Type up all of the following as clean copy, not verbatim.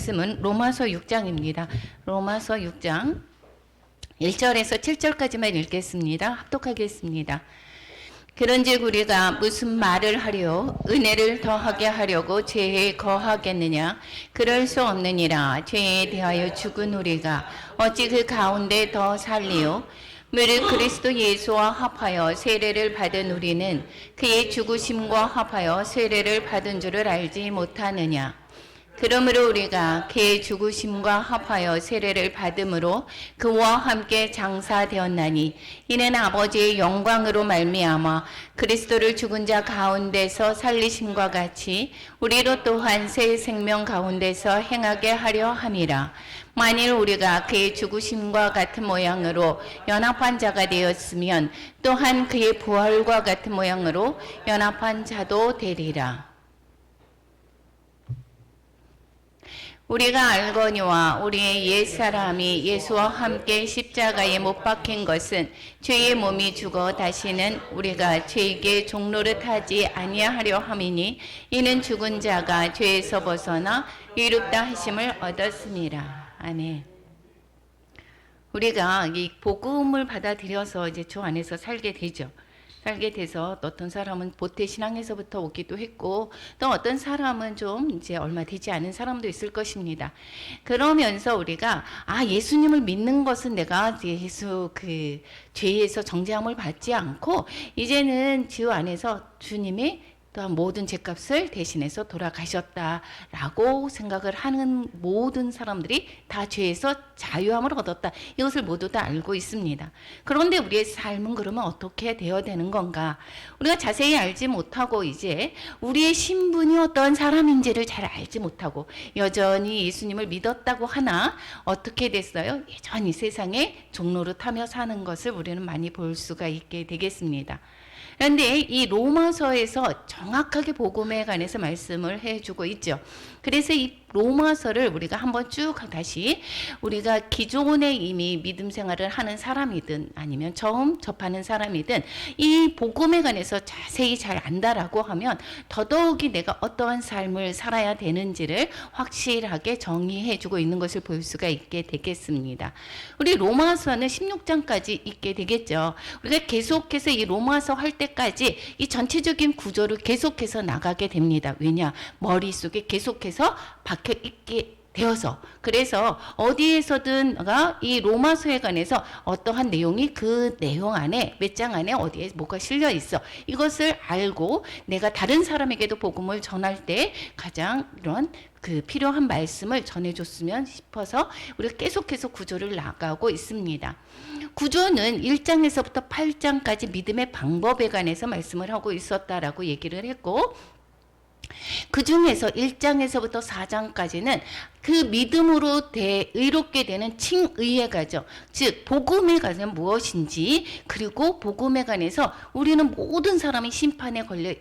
말씀은 로마서 6장입니다. 로마서 6장 1절에서 7절까지만 읽겠습니다. 합독하겠습니다. 그런즉 우리가 무슨 말을 하려 은혜를 더하게 하려고 죄에 거하겠느냐? 그럴 수 없느니라. 죄에 대하여 죽은 우리가 어찌 그 가운데 더 살리요? 무릇 그리스도 예수와 합하여 세례를 받은 우리는 그의 죽으심과 합하여 세례를 받은 줄을 알지 못하느냐? 그러므로 우리가 그의 죽으심과 합하여 세례를 받음으로 그와 함께 장사되었나니 이는 아버지의 영광으로 말미암아 그리스도를 죽은 자 가운데서 살리심과 같이 우리로 또한 새 생명 가운데서 행하게 하려 함이라. 만일 우리가 그의 죽으심과 같은 모양으로 연합한 자가 되었으면 또한 그의 부활과 같은 모양으로 연합한 자도 되리라. 우리가 알거니와 우리의 옛사람이 예수와 함께 십자가에 못 박힌 것은 죄의 몸이 죽어 다시는 우리가 죄에게 종노릇 하지 아니하려 함이니 이는 죽은 자가 죄에서 벗어나 이롭다 하심을 얻었습니다. 아멘. 우리가 이 복음을 받아들여서 이제 주 안에서 살게 되죠. 살게 돼서 어떤 사람은 보태 신앙에서부터 오기도 했고 또 어떤 사람은 좀 이제 얼마 되지 않은 사람도 있을 것입니다. 그러면서 우리가 예수님을 믿는 것은 내가 예수 그 죄에서 정죄함을 받지 않고 이제는 주 안에서 주님이 또한 모든 죄값을 대신해서 돌아가셨다라고 생각을 하는 모든 사람들이 다 죄에서 자유함을 얻었다. 이것을 모두 다 알고 있습니다. 그런데 우리의 삶은 그러면 어떻게 되어야 되는 건가? 우리가 자세히 알지 못하고 이제 우리의 신분이 어떤 사람인지를 잘 알지 못하고 여전히 예수님을 믿었다고 하나 어떻게 됐어요? 여전히 세상에 종노릇하며 사는 것을 우리는 많이 볼 수가 있게 되겠습니다. 그런데 이 로마서에서 정확하게 복음에 관해서 말씀을 해주고 있죠. 그래서 이 로마서를 우리가 한번 쭉 다시 우리가 기존에 이미 믿음 생활을 하는 사람이든 아니면 처음 접하는 사람이든 이 복음에 관해서 자세히 잘 안다라고 하면 더더욱이 내가 어떠한 삶을 살아야 되는지를 확실하게 정의해주고 있는 것을 볼 수가 있게 되겠습니다. 우리 로마서는 16장까지 있게 되겠죠. 우리가 계속해서 이 로마서 할 때까지 이 전체적인 구조를 계속해서 나가게 됩니다. 왜냐? 머릿속에 계속해서 박혀 있게 되어서 그래서 어디에서든 이 로마서에 관해서 어떠한 내용이 그 내용 안에 몇 장 안에 어디에 뭐가 실려 있어 이것을 알고 내가 다른 사람에게도 복음을 전할 때 가장 이런 그 필요한 말씀을 전해줬으면 싶어서 우리가 계속해서 구조를 나가고 있습니다. 구조는 1장에서부터 8장까지 믿음의 방법에 관해서 말씀을 하고 있었다라고 얘기를 했고 그 중에서 1장에서부터 4장까지는 그 믿음으로 의롭게 되는 칭의에 관해서 즉 복음에 관해서 무엇인지 그리고 복음에 관해서 우리는 모든 사람이 심판에 걸려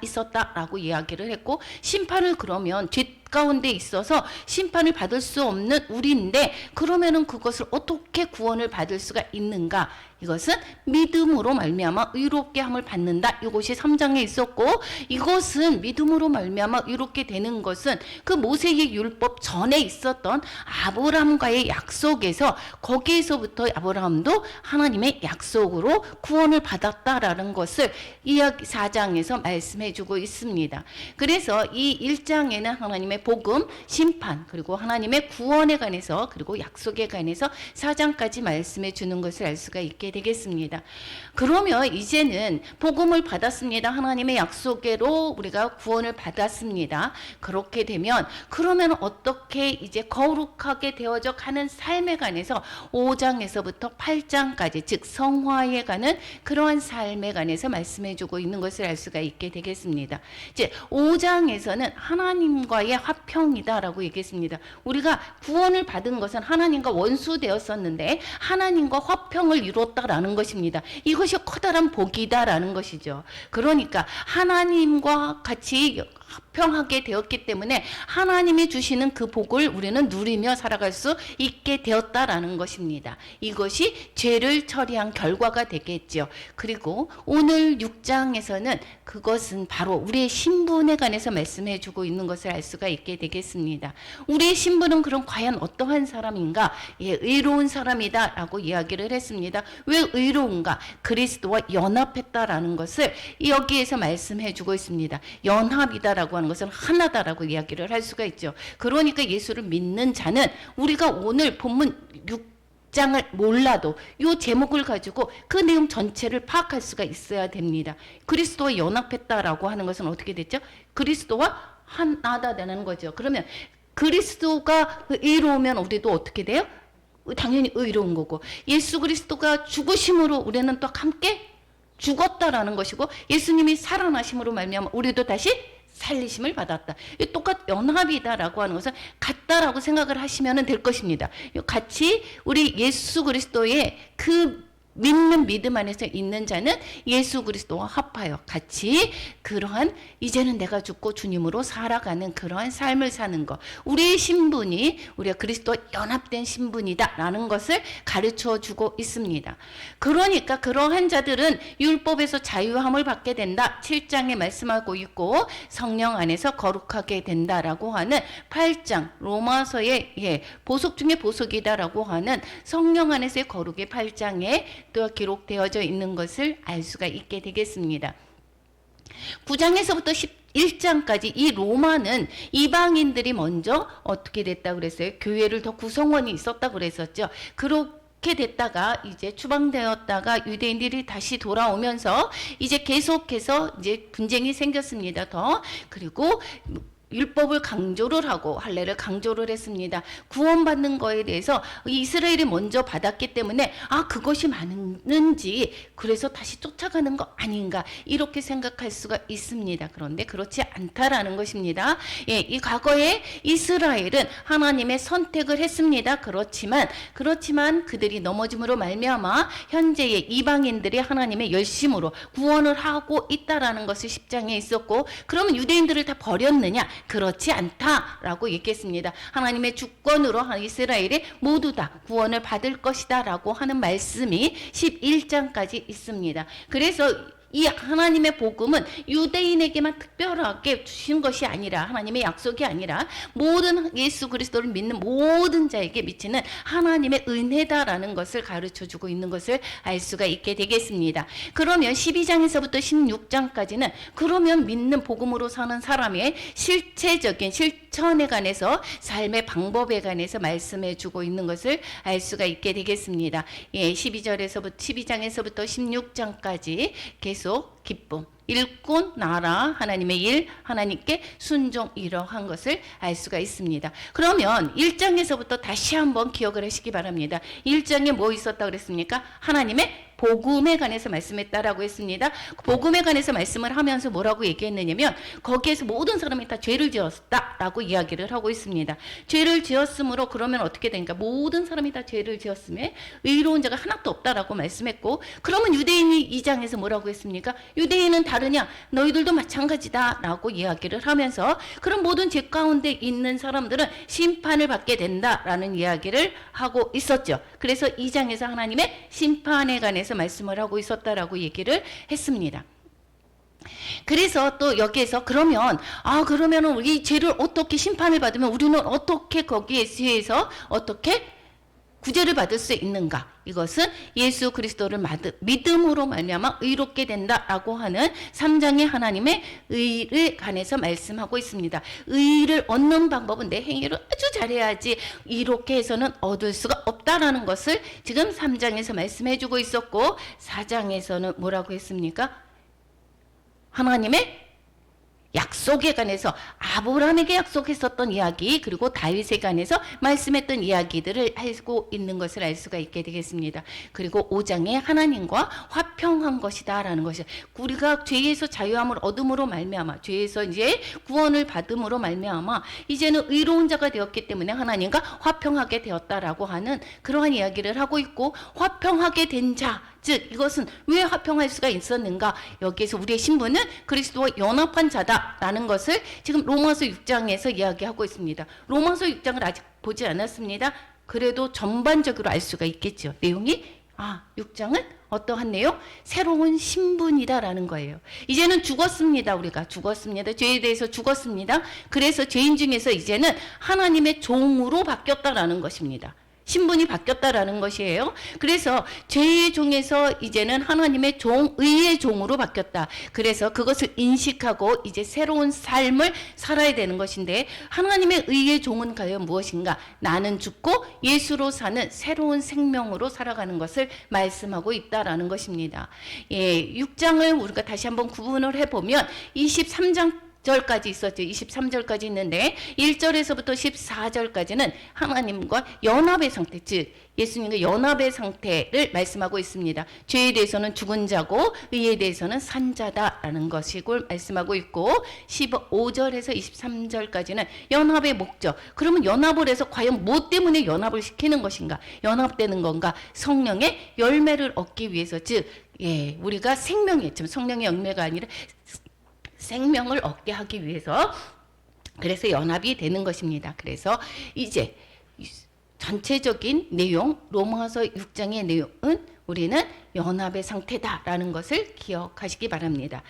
있었다라고 이야기를 했고 심판을 그러면 죄 가운데 있어서 심판을 받을 수 없는 우리인데 그러면은 그것을 어떻게 구원을 받을 수가 있는가? 이것은 믿음으로 말미암아 의롭게 함을 받는다. 이것이 3장에 있었고 이것은 믿음으로 말미암아 의롭게 되는 것은 그 모세의 율법 전에 있었던 아브라함과의 약속에서 거기에서부터 아브라함도 하나님의 약속으로 구원을 받았다라는 것을 이야기 4장에서 말씀해 주고 있습니다. 그래서 이 1장에는 하나님의 복음, 심판, 그리고 하나님의 구원에 관해서 그리고 약속에 관해서 4장까지 말씀해 주는 것을 알 수가 있게 되겠습니다. 그러면 이제는 복음을 받았습니다. 하나님의 약속으로 우리가 구원을 받았습니다. 그렇게 되면 그러면 어떻게 이제 거룩하게 되어져 가는 삶에 관해서 5장에서부터 8장까지 즉 성화에 가는 그러한 삶에 관해서 말씀해 주고 있는 것을 알 수가 있게 되겠습니다. 이제 5장에서는 하나님과의 화평이다라고 얘기했습니다. 우리가 구원을 받은 것은 하나님과 원수 되었었는데 하나님과 화평을 이뤘다라는 것입니다. 이것이 커다란 복이다라는 것이죠. 그러니까 하나님과 같이 화평하게 되었기 때문에 하나님이 주시는 그 복을 우리는 누리며 살아갈 수 있게 되었다라는 것입니다. 이것이 죄를 처리한 결과가 되겠죠. 그리고 오늘 6장에서는 그것은 바로 우리의 신분에 관해서 말씀해 주고 있는 것을 알 수가 있게 되겠습니다. 우리의 신분은 그럼 과연 어떠한 사람인가? 예, 의로운 사람이다 라고 이야기를 했습니다. 왜 의로운가? 그리스도와 연합했다라는 것을 여기에서 말씀해 주고 있습니다. 연합이다라고 하는 것은 하나다라고 이야기를 할 수가 있죠. 그러니까 예수를 믿는 자는 우리가 오늘 본문 6장을 몰라도 이 제목을 가지고 그 내용 전체를 파악할 수가 있어야 됩니다. 그리스도와 연합했다라고 하는 것은 어떻게 됐죠? 그리스도와 하나다 되는 거죠. 그러면 그리스도가 의로우면 우리도 어떻게 돼요? 당연히 의로운 거고, 예수 그리스도가 죽으심으로 우리는 또 함께 죽었다라는 것이고, 예수님이 살아나심으로 말미암아 우리도 다시 살리심을 받았다. 똑같 연합이다라고 하는 것은 같다라고 생각을 하시면 될 것입니다. 같이 우리 예수 그리스도의 그 믿는 믿음 안에서 있는 자는 예수 그리스도와 합하여 같이 그러한 이제는 내가 죽고 주님으로 살아가는 그러한 삶을 사는 것, 우리의 신분이 우리가 그리스도와 연합된 신분이다라는 것을 가르쳐 주고 있습니다. 그러니까 그러한 자들은 율법에서 자유함을 받게 된다, 7장에 말씀하고 있고, 성령 안에서 거룩하게 된다라고 하는 8장 로마서의 보석 중에 보석이다라고 하는 성령 안에서의 거룩의 8장에 또 기록되어져 있는 것을 알 수가 있게 되겠습니다. 9장에서부터 11장까지 이 로마는 이방인들이 먼저 어떻게 됐다고 그랬어요? 교회를 더 구성원이 있었다고 그랬었죠. 그렇게 됐다가 이제 추방되었다가 유대인들이 다시 돌아오면서 이제 계속해서 이제 분쟁이 생겼습니다. 그리고 율법을 강조를 하고 할례를 강조를 했습니다. 구원받는 거에 대해서 이스라엘이 먼저 받았기 때문에 그것이 맞는지, 그래서 다시 쫓아가는 거 아닌가 이렇게 생각할 수가 있습니다. 그런데 그렇지 않다라는 것입니다. 예, 이 과거에 이스라엘은 하나님의 선택을 했습니다. 그렇지만 그들이 넘어짐으로 말미암아 현재의 이방인들이 하나님의 열심으로 구원을 하고 있다라는 것이 10장에 있었고, 그러면 유대인들을 다 버렸느냐? 그렇지 않다라고 얘기했습니다. 하나님의 주권으로 이스라엘이 모두 다 구원을 받을 것이다 라고 하는 말씀이 11장까지 있습니다. 그래서 이 하나님의 복음은 유대인에게만 특별하게 주신 것이 아니라, 하나님의 약속이 아니라 모든 예수 그리스도를 믿는 모든 자에게 미치는 하나님의 은혜다라는 것을 가르쳐주고 있는 것을 알 수가 있게 되겠습니다. 그러면 12장에서부터 16장까지는 그러면 믿는 복음으로 사는 사람의 실체적인 실천에 관해서, 삶의 방법에 관해서 말씀해주고 있는 것을 알 수가 있게 되겠습니다. 12장에서부터 16장까지 계속 기쁨, 일꾼, 나라, 하나님의 일, 하나님께 순종, 이러한 것을 알 수가 있습니다. 그러면 1장에서부터 다시 한번 기억을 하시기 바랍니다. 1장에 뭐 있었다고 그랬습니까? 하나님의 복음에 관해서 말씀했다라고 했습니다. 복음에 관해서 말씀을 하면서 뭐라고 얘기했느냐면, 거기에서 모든 사람이 다 죄를 지었다라고 이야기를 하고 있습니다. 죄를 지었으므로 그러면 어떻게 되니까 모든 사람이 다 죄를 지었음에 의로운 자가 하나도 없다라고 말씀했고, 그러면 유대인이 2장에서 뭐라고 했습니까? 유대인은 다르냐? 너희들도 마찬가지다라고 이야기를 하면서, 그럼 모든 죄 가운데 있는 사람들은 심판을 받게 된다라는 이야기를 하고 있었죠. 그래서 2장에서 하나님의 심판에 관해서 말씀을 하고 있었다라고 얘기를 했습니다. 그래서 또 여기에서 그러면 우리 죄를 어떻게 심판을 받으면 우리는 어떻게 거기에 대해서 어떻게 구제를 받을 수 있는가? 이것은 예수 그리스도를 믿음으로 말미암아 의롭게 된다라고 하는 3장의 하나님의 의를 관해서 말씀하고 있습니다. 의를 얻는 방법은 내 행위를 아주 잘해야지 이렇게 해서는 얻을 수가 없다라는 것을 지금 3장에서 말씀해주고 있었고, 4장에서는 뭐라고 했습니까? 하나님의 약속에 관해서 아브라함에게 약속했었던 이야기, 그리고 다윗에 관해서 말씀했던 이야기들을 알고 있는 것을 알 수가 있게 되겠습니다. 그리고 5장에 하나님과 화평한 것이다 라는 것이, 우리가 죄에서 자유함을 얻음으로 말미암아, 죄에서 이제 구원을 받음으로 말미암아 이제는 의로운 자가 되었기 때문에 하나님과 화평하게 되었다라고 하는 그러한 이야기를 하고 있고, 화평하게 된 자, 즉 이것은 왜 화평할 수가 있었는가? 여기에서 우리의 신분은 그리스도와 연합한 자다라는 것을 지금 로마서 6장에서 이야기하고 있습니다. 로마서 6장을 아직 보지 않았습니다. 그래도 전반적으로 알 수가 있겠죠. 내용이 6장은 어떠한 내용? 새로운 신분이다라는 거예요. 이제는 죽었습니다. 우리가 죽었습니다. 죄에 대해서 죽었습니다. 그래서 죄인 중에서 이제는 하나님의 종으로 바뀌었다라는 것입니다. 신분이 바뀌었다라는 것이에요. 그래서 죄의 종에서 이제는 하나님의 종, 의의 종으로 바뀌었다. 그래서 그것을 인식하고 이제 새로운 삶을 살아야 되는 것인데, 하나님의 의의 종은 과연 무엇인가? 나는 죽고 예수로 사는 새로운 생명으로 살아가는 것을 말씀하고 있다라는 것입니다. 6장을 우리가 다시 한번 구분을 해보면 23장 절까지 있었죠. 23절까지 있는데 1절에서부터 14절까지는 하나님과 연합의 상태, 즉 예수님과 연합의 상태를 말씀하고 있습니다. 죄에 대해서는 죽은 자고 의에 대해서는 산 자다라는 것을 말씀하고 있고, 15절에서 23절까지는 연합의 목적. 그러면 연합을 해서 과연 뭐 때문에 연합을 시키는 것인가? 연합되는 건가? 성령의 열매를 얻기 위해서, 즉 우리가 생명의, 성령의 열매가 아니라 생명을 얻게 하기 위해서, 그래서 연합이 되는 것입니다. 그래서 이제 전체적인 내용, 로마서 6장의 내용은 우리는 연합의 상태다라는 것을 기억하시기 바랍니다.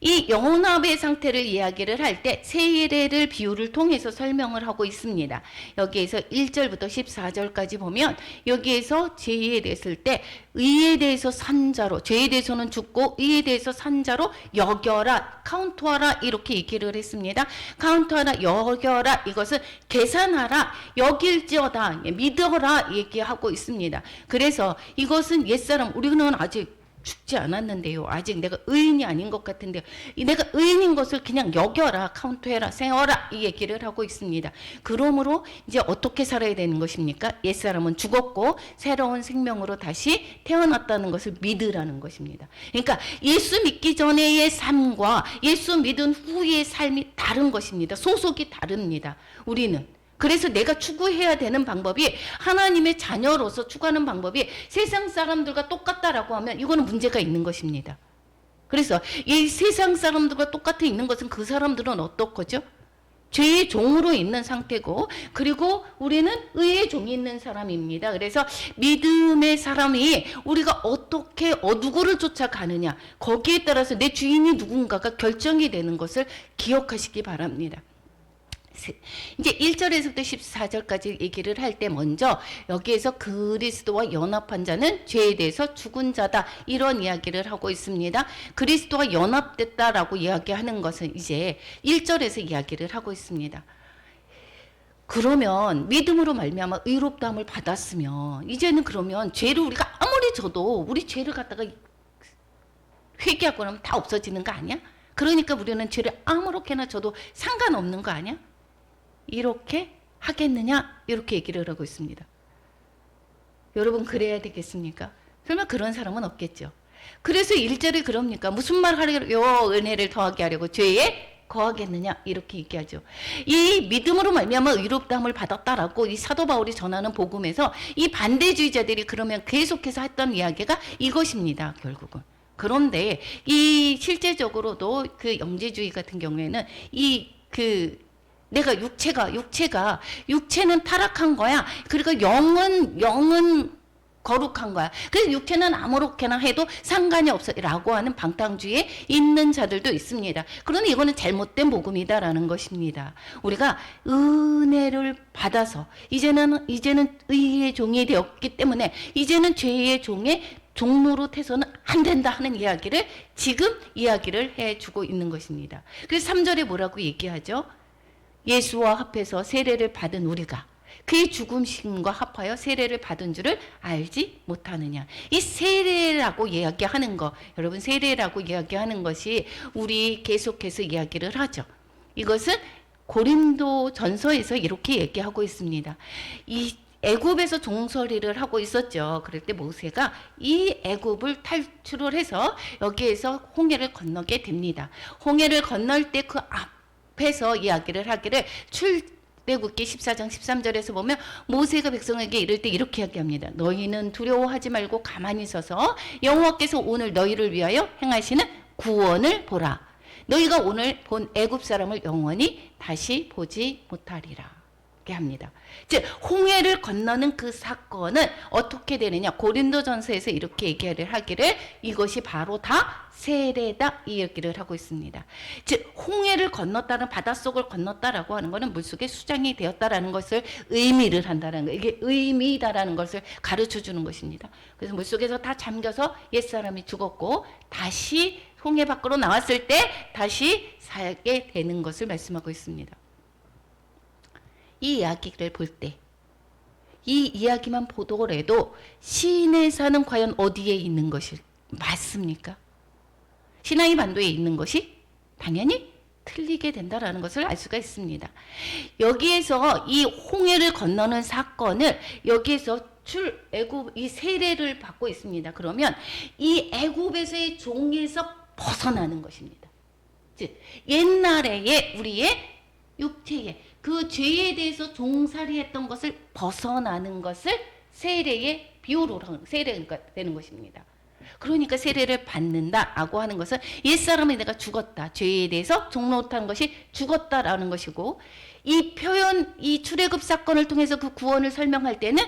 이 연합의 상태를 이야기를 할 때 세례를 비유를 통해서 설명을 하고 있습니다. 여기에서 1절부터 14절까지 보면 여기에서 죄에 대했을 때 의에 대해서 산자로, 죄에 대해서는 죽고 의에 대해서 산자로 여겨라, 카운트하라 이렇게 얘기를 했습니다. 카운트하라, 여겨라, 이것은 계산하라, 여길지어다, 믿어라 얘기하고 있습니다. 그래서 이것은 옛사람, 우리는 아직 죽지 않았는데요. 아직 내가 의인이 아닌 것 같은데요. 내가 의인인 것을 그냥 여겨라, 카운트해라, 세어라 이 얘기를 하고 있습니다. 그러므로 이제 어떻게 살아야 되는 것입니까? 옛사람은 죽었고 새로운 생명으로 다시 태어났다는 것을 믿으라는 것입니다. 그러니까 예수 믿기 전의 삶과 예수 믿은 후의 삶이 다른 것입니다. 소속이 다릅니다. 우리는. 그래서 내가 추구해야 되는 방법이, 하나님의 자녀로서 추구하는 방법이 세상 사람들과 똑같다라고 하면 이거는 문제가 있는 것입니다. 그래서 이 세상 사람들과 똑같아 있는 것은 그 사람들은 어떻거죠? 죄의 종으로 있는 상태고, 그리고 우리는 의의 종이 있는 사람입니다. 그래서 믿음의 사람이 우리가 어떻게 누구를 쫓아가느냐, 거기에 따라서 내 주인이 누군가가 결정이 되는 것을 기억하시기 바랍니다. 이제 1절에서부터 14절까지 얘기를 할 때 먼저 여기에서 그리스도와 연합한 자는 죄에 대해서 죽은 자다 이런 이야기를 하고 있습니다. 그리스도와 연합됐다라고 이야기하는 것은 이제 1절에서 이야기를 하고 있습니다. 그러면 믿음으로 말미암아 의롭다함을 받았으면 이제는 그러면 죄를 우리가 아무리 져도 우리 죄를 갖다가 회개하고 나면 다 없어지는 거 아니야? 그러니까 우리는 죄를 아무렇게나 져도 상관없는 거 아니야? 이렇게 하겠느냐? 이렇게 얘기를 하고 있습니다. 여러분 그래야 되겠습니까? 설마 그런 사람은 없겠죠. 그래서 1절에 그럽니까? 무슨 말 하려고 은혜를 더하게 하려고 죄에 거하겠느냐? 이렇게 얘기하죠. 이 믿음으로 말미암아 의롭다함을 받았다라고 이 사도 바울이 전하는 복음에서 이 반대주의자들이 그러면 계속해서 했던 이야기가 이것입니다. 결국은. 그런데 이 실제적으로도 그 영지주의 같은 경우에는 내가 육체는 타락한 거야. 그리고 영은 거룩한 거야. 그래서 육체는 아무렇게나 해도 상관이 없어 라고 하는 방탕주의에 있는 자들도 있습니다. 그러나 이거는 잘못된 복음이다라는 것입니다. 우리가 은혜를 받아서 이제는 의의 종이 되었기 때문에 이제는 죄의 종로로 태서는 안 된다 하는 이야기를 지금 이야기를 해주고 있는 것입니다. 그래서 3절에 뭐라고 얘기하죠? 예수와 합해서 세례를 받은 우리가 그의 죽음과 합하여 세례를 받은 줄을 알지 못하느냐. 이 세례라고 이야기하는 거, 여러분 세례라고 이야기하는 것이 우리 계속해서 이야기를 하죠. 이것은 고린도 전서에서 이렇게 얘기하고 있습니다. 이 애굽에서 종살이를 하고 있었죠. 그럴 때 모세가 이 애굽을 탈출을 해서 여기에서 홍해를 건너게 됩니다. 홍해를 건널 때 그 앞에서 이야기를 하기를 출애굽기 14장 13절에서 보면 모세가 백성에게 이럴 때 이렇게 이야기합니다. 너희는 두려워하지 말고 가만히 서서 여호와께서 오늘 너희를 위하여 행하시는 구원을 보라. 너희가 오늘 본 애굽 사람을 영원히 다시 보지 못하리라. 합니다. 즉 홍해를 건너는 그 사건은 어떻게 되느냐? 고린도전서에서 이렇게 얘기를 하기를 이것이 바로 다 세례다 이 얘기를 하고 있습니다. 즉 홍해를 건넜다는 바닷속을 건넜다라고 하는 것은 물속에 수장이 되었다라는 것을 의미를 한다는 거. 이게 의미다라는 것을 가르쳐 주는 것입니다. 그래서 물속에서 다 잠겨서 옛사람이 죽었고 다시 홍해 밖으로 나왔을 때 다시 살게 되는 것을 말씀하고 있습니다. 이 이야기를 볼 때 이 이야기만 보더라도 시내 산은 과연 어디에 있는 것이 맞습니까? 시나이 반도에 있는 것이 당연히 틀리게 된다라는 것을 알 수가 있습니다. 여기에서 이 홍해를 건너는 사건을 여기에서 출애굽 이 세례를 받고 있습니다. 그러면 이 애굽에서의 종에서 벗어나는 것입니다. 즉 옛날에 우리의 육체의 그 죄에 대해서 종살이했던 것을 벗어나는 것을 세례의 비유로 세례가 되는 것입니다. 그러니까 세례를 받는다라고 하는 것은 옛사람이 내가 죽었다. 죄에 대해서 종노릇한 것이 죽었다라는 것이고 이 표현, 이 출애굽 사건을 통해서 그 구원을 설명할 때는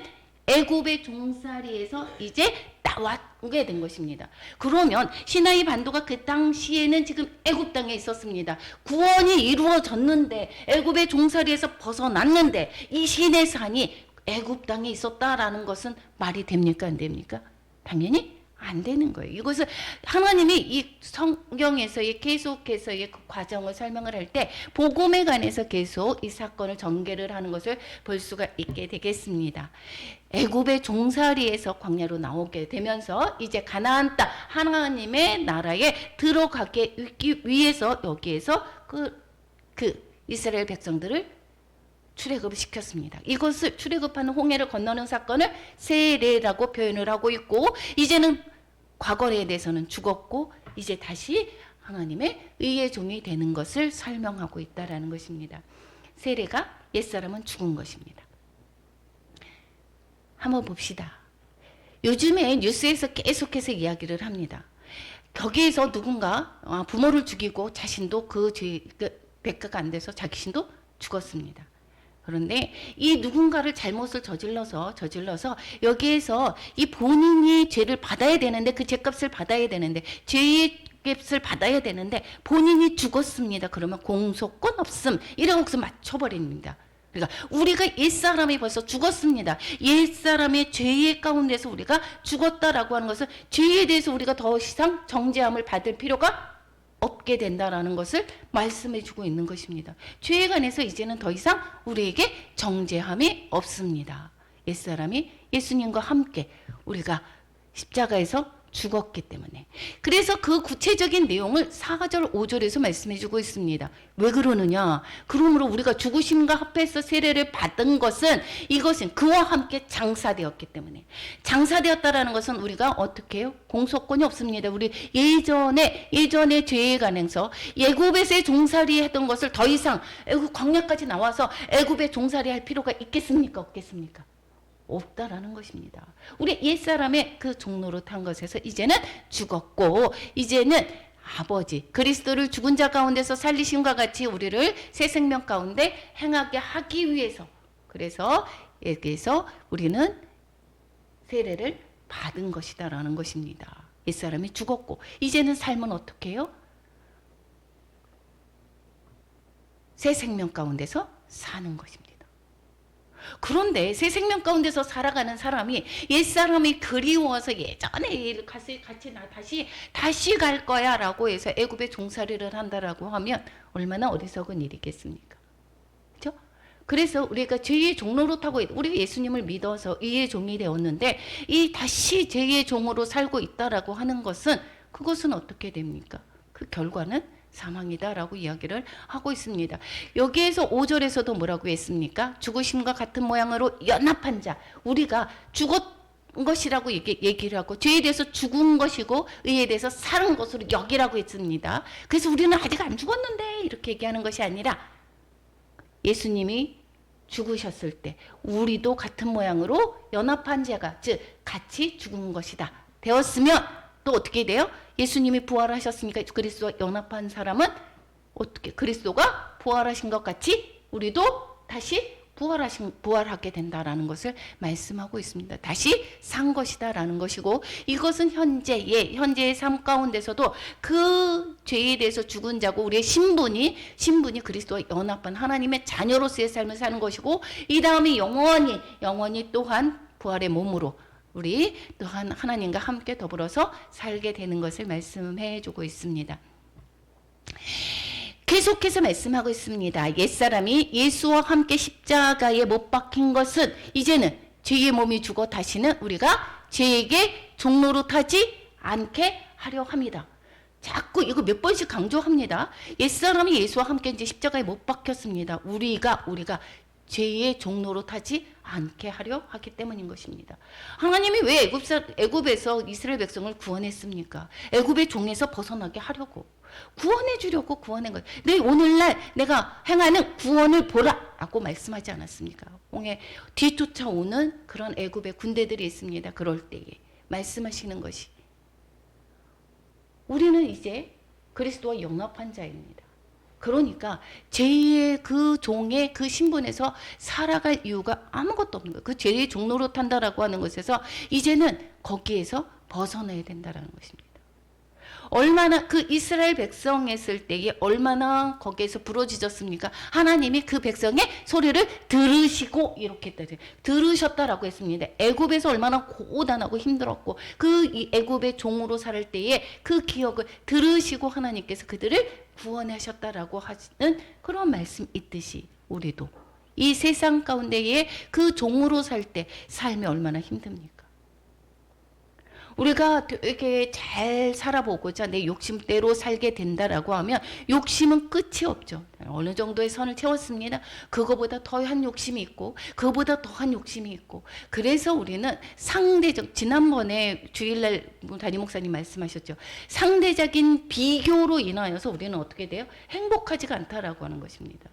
애굽의 종살이에서 이제 나왔게 된 것입니다. 그러면 시나이 반도가 그 당시에는 지금 애굽 땅에 있었습니다. 구원이 이루어졌는데 애굽의 종살이에서 벗어났는데 이 시내 산이 애굽 땅에 있었다라는 것은 말이 됩니까? 안 됩니까? 당연히 안 되는 거예요. 이것을 하나님이 이 성경에서 계속해서 그 과정을 설명을 할 때 복음에 관해서 계속 이 사건을 전개를 하는 것을 볼 수가 있게 되겠습니다. 애굽의 종살이에서 광야로 나오게 되면서 이제 가나안 땅 하나님의 나라에 들어가게 위해서 여기에서 그 이스라엘 백성들을 출애굽을 시켰습니다. 이것을 출애굽하는 홍해를 건너는 사건을 세례라고 표현을 하고 있고 이제는 과거에 대해서는 죽었고 이제 다시 하나님의 의의 종이 되는 것을 설명하고 있다라는 것입니다. 세례가 옛사람은 죽은 것입니다. 한번 봅시다. 요즘에 뉴스에서 계속해서 이야기를 합니다. 거기에서 누군가 부모를 죽이고 자신도 그 대가가 안 돼서 자신도 죽었습니다. 그런데 이 누군가를 잘못을 저질러서 여기에서 이 본인이 죄를 받아야 되는데 그 죄값을 받아야 되는데 죄의 값을 받아야 되는데 본인이 죽었습니다. 그러면 공소권 없음 이라고 맞춰버립니다. 그러니까 우리가 옛사람이 벌써 죽었습니다. 옛사람의 죄의 가운데서 우리가 죽었다라고 하는 것은 죄에 대해서 우리가 더 이상 정죄함을 받을 필요가 없게 된다라는 것을 말씀해 주고 있는 것입니다. 죄에 관해서 이제는 더 이상 우리에게 정죄함이 없습니다. 옛사람이 예수님과 함께 우리가 십자가에서 죽었기 때문에. 그래서 그 구체적인 내용을 4절 5절에서 말씀해 주고 있습니다. 왜 그러느냐? 그러므로 우리가 죽으심과 합해서 세례를 받은 것은 이것은 그와 함께 장사되었기 때문에. 장사되었다라는 것은 우리가 어떻게 해요? 공소권이 없습니다. 우리 예전에 죄에 관해서 애굽에서의 종살이 했던 것을 더 이상 애굽 광야까지 나와서 애굽에 종살이 할 필요가 있겠습니까? 없겠습니까? 없다라는 것입니다. 우리 옛사람의 그 종노릇한 것에서 이제는 죽었고 이제는 아버지 그리스도를 죽은 자 가운데서 살리심과 같이 우리를 새 생명 가운데 행하게 하기 위해서 그래서 여기에서 우리는 세례를 받은 것이다라는 것입니다. 옛사람이 죽었고 이제는 삶은 어떻게 해요? 새 생명 가운데서 사는 것입니다. 그런데 새 생명 가운데서 살아가는 사람이 옛사람이 그리워서 예전에 같이 다시 갈 거야 라고 해서 애굽에 종살이를 한다라고 하면 얼마나 어리석은 일이겠습니까? 그렇죠? 그래서 우리가 죄의 종노릇하고 우리 예수님을 믿어서 의의 종이 되었는데 이 다시 죄의 종으로 살고 있다라고 하는 것은 그것은 어떻게 됩니까? 그 결과는 사망이다라고 이야기를 하고 있습니다. 여기에서 5절에서도 뭐라고 했습니까? 죽으심과 같은 모양으로 연합한 자, 우리가 죽었 것이라고 얘기를 하고 죄에 대해서 죽은 것이고 의에 대해서 사는 것으로 여기라고 했습니다. 그래서 우리는 아직 안 죽었는데 이렇게 얘기하는 것이 아니라 예수님이 죽으셨을 때 우리도 같은 모양으로 연합한 자가, 즉 같이 죽은 것이다 되었으면 또 어떻게 돼요? 예수님이 부활하셨으니까 그리스도와 연합한 사람은 어떻게 그리스도가 부활하신 것 같이 우리도 다시 부활하게 된다라는 것을 말씀하고 있습니다. 다시 산 것이다라는 것이고, 이것은 현재의 삶 가운데서도 그 죄에 대해서 죽은 자고 우리의 신분이 그리스도와 연합한 하나님의 자녀로서의 삶을 사는 것이고, 이 다음에 영원히 또한 부활의 몸으로 우리 또한 하나님과 함께 더불어서 살게 되는 것을 말씀해 주고 있습니다. 계속해서 말씀하고 있습니다. 옛사람이 예수와 함께 십자가에 못 박힌 것은 이제는 죄의 몸이 죽어 다시는 우리가 죄에게 종노릇하지 않게 하려 합니다. 자꾸 이거 몇 번씩 강조합니다. 옛사람이 예수와 함께 이제 십자가에 못 박혔습니다. 우리가 죄의 종노릇하지 않게 하려 하기 때문인 것입니다. 하나님이 왜 애굽에서 이스라엘 백성을 구원했습니까? 애굽의 종에서 벗어나게 하려고, 구원해 주려고 구원한 거예요. 내 오늘날 내가 행하는 구원을 보라 라고 말씀하지 않았습니까? 홍해 뒤쫓아오는 그런 애굽의 군대들이 있습니다. 그럴 때에 말씀하시는 것이, 우리는 이제 그리스도와 연합한 자입니다. 그러니까 죄의 그 종의 그 신분에서 살아갈 이유가 아무것도 없는 거예요. 그 죄의 종로로 탄다라고 하는 것에서 이제는 거기에서 벗어나야 된다라는 것입니다. 얼마나 그 이스라엘 백성했을 때에 얼마나 거기에서 부러지셨습니까? 하나님이 그 백성의 소리를 들으시고 이렇게 들으셨다라고 했습니다. 애굽에서 얼마나 고단하고 힘들었고 그 애굽의 종으로 살 때에 그 기억을 들으시고 하나님께서 그들을 구원하셨다라고 하시는 그런 말씀 있듯이, 우리도 이 세상 가운데에 그 종으로 살 때 삶이 얼마나 힘듭니까? 우리가 되게 잘 살아보고자 내 욕심대로 살게 된다라고 하면 욕심은 끝이 없죠. 어느 정도의 선을 채웠습니다. 그거보다 더한 욕심이 있고 그거보다 더한 욕심이 있고, 그래서 우리는 상대적, 지난번에 주일날 담임 목사님 말씀하셨죠. 상대적인 비교로 인하여서 우리는 어떻게 돼요? 행복하지가 않다라고 하는 것입니다.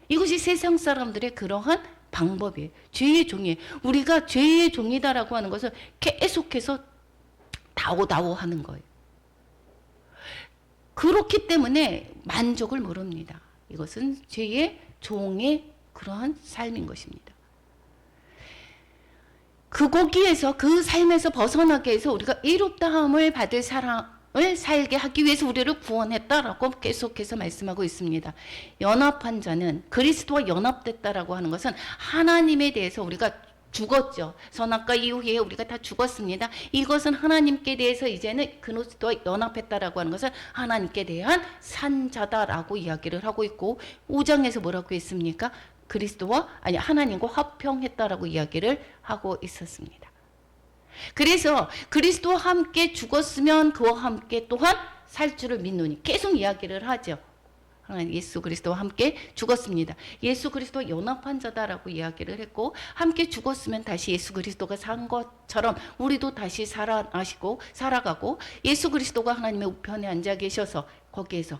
이것이 세상 사람들의 그러한 방법이에요. 죄의 종이에요. 우리가 죄의 종이다라고 하는 것을 계속해서 다오다오 하는 거예요. 그렇기 때문에 만족을 모릅니다. 이것은 죄의 종의 그러한 삶인 것입니다. 거기에서 그 삶에서 벗어나게 해서 우리가 이롭다함을 받을 사랑을 살게 하기 위해서 우리를 구원했다라고 계속해서 말씀하고 있습니다. 연합한 자는, 그리스도와 연합됐다라고 하는 것은 하나님에 대해서 우리가 죽었죠. 선악과 이후에 우리가 다 죽었습니다. 이것은 하나님께 대해서 이제는 그리스도와 연합했다라고 하는 것은 하나님께 대한 산자다라고 이야기를 하고 있고, 5장에서 뭐라고 했습니까? 하나님과 화평했다라고 이야기를 하고 있었습니다. 그래서 그리스도와 함께 죽었으면 그와 함께 또한 살 줄을 믿노니 계속 이야기를 하죠. 예수 그리스도와 함께 죽었습니다. 예수 그리스도와 연합한 자다라고 이야기를 했고, 함께 죽었으면 다시 예수 그리스도가 산 것처럼 우리도 다시 살아가고, 예수 그리스도가 하나님의 우편에 앉아 계셔서 거기에서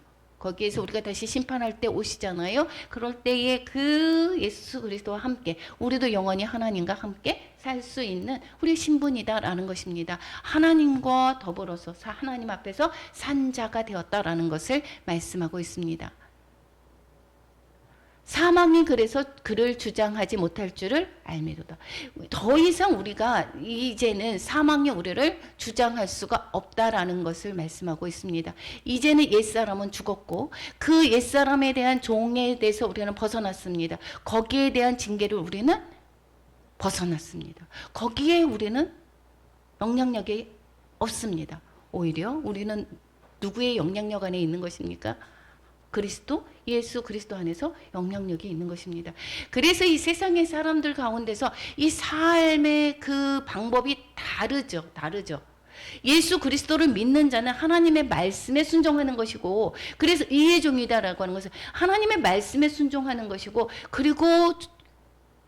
우리가 다시 심판할 때 오시잖아요. 그럴 때에 그 예수 그리스도와 함께 우리도 영원히 하나님과 함께 살 수 있는 우리의 신분이다라는 것입니다. 하나님과 더불어서 하나님 앞에서 산자가 되었다라는 것을 말씀하고 있습니다. 사망이 그래서 그를 주장하지 못할 줄을 알미로다. 더 이상 우리가 이제는 사망이 우리를 주장할 수가 없다라는 것을 말씀하고 있습니다. 이제는 옛사람은 죽었고 그 옛사람에 대한 종에 대해서 우리는 벗어났습니다. 거기에 대한 징계를 우리는 벗어났습니다. 거기에 우리는 영향력이 없습니다. 오히려 우리는 누구의 영향력 안에 있는 것입니까? 예수 그리스도 안에서 영향력이 있는 것입니다. 그래서 이 세상의 사람들 가운데서 이 삶의 그 방법이 다르죠. 예수 그리스도를 믿는 자는 하나님의 말씀에 순종하는 것이고, 그래서 의의 종이다라고 하는 것은 하나님의 말씀에 순종하는 것이고, 그리고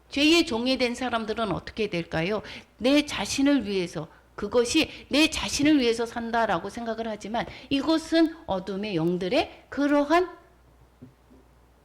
죄의 종이 된 사람들은 어떻게 될까요? 내 자신을 위해서, 그것이 내 자신을 위해서 산다라고 생각을 하지만 이것은 어둠의 영들의 그러한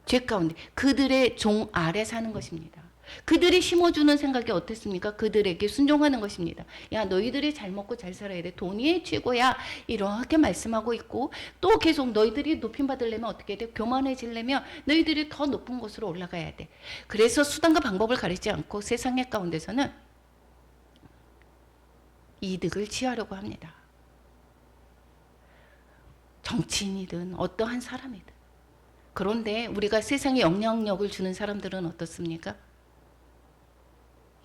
죄 가운데 그들의 종 아래 사는 것입니다. 그들이 심어주는 생각이 어땠습니까? 그들에게 순종하는 것입니다. 야, 너희들이 잘 먹고 잘 살아야 돼. 돈이 최고야. 이렇게 말씀하고 있고, 또 계속 너희들이 높임 받으려면 어떻게 돼? 교만해지려면 너희들이 더 높은 곳으로 올라가야 돼. 그래서 수단과 방법을 가리지 않고 세상의 가운데서는 이득을 취하려고 합니다. 정치인이든 어떠한 사람이든. 그런데 우리가 세상에 영향력을 주는 사람들은 어떻습니까?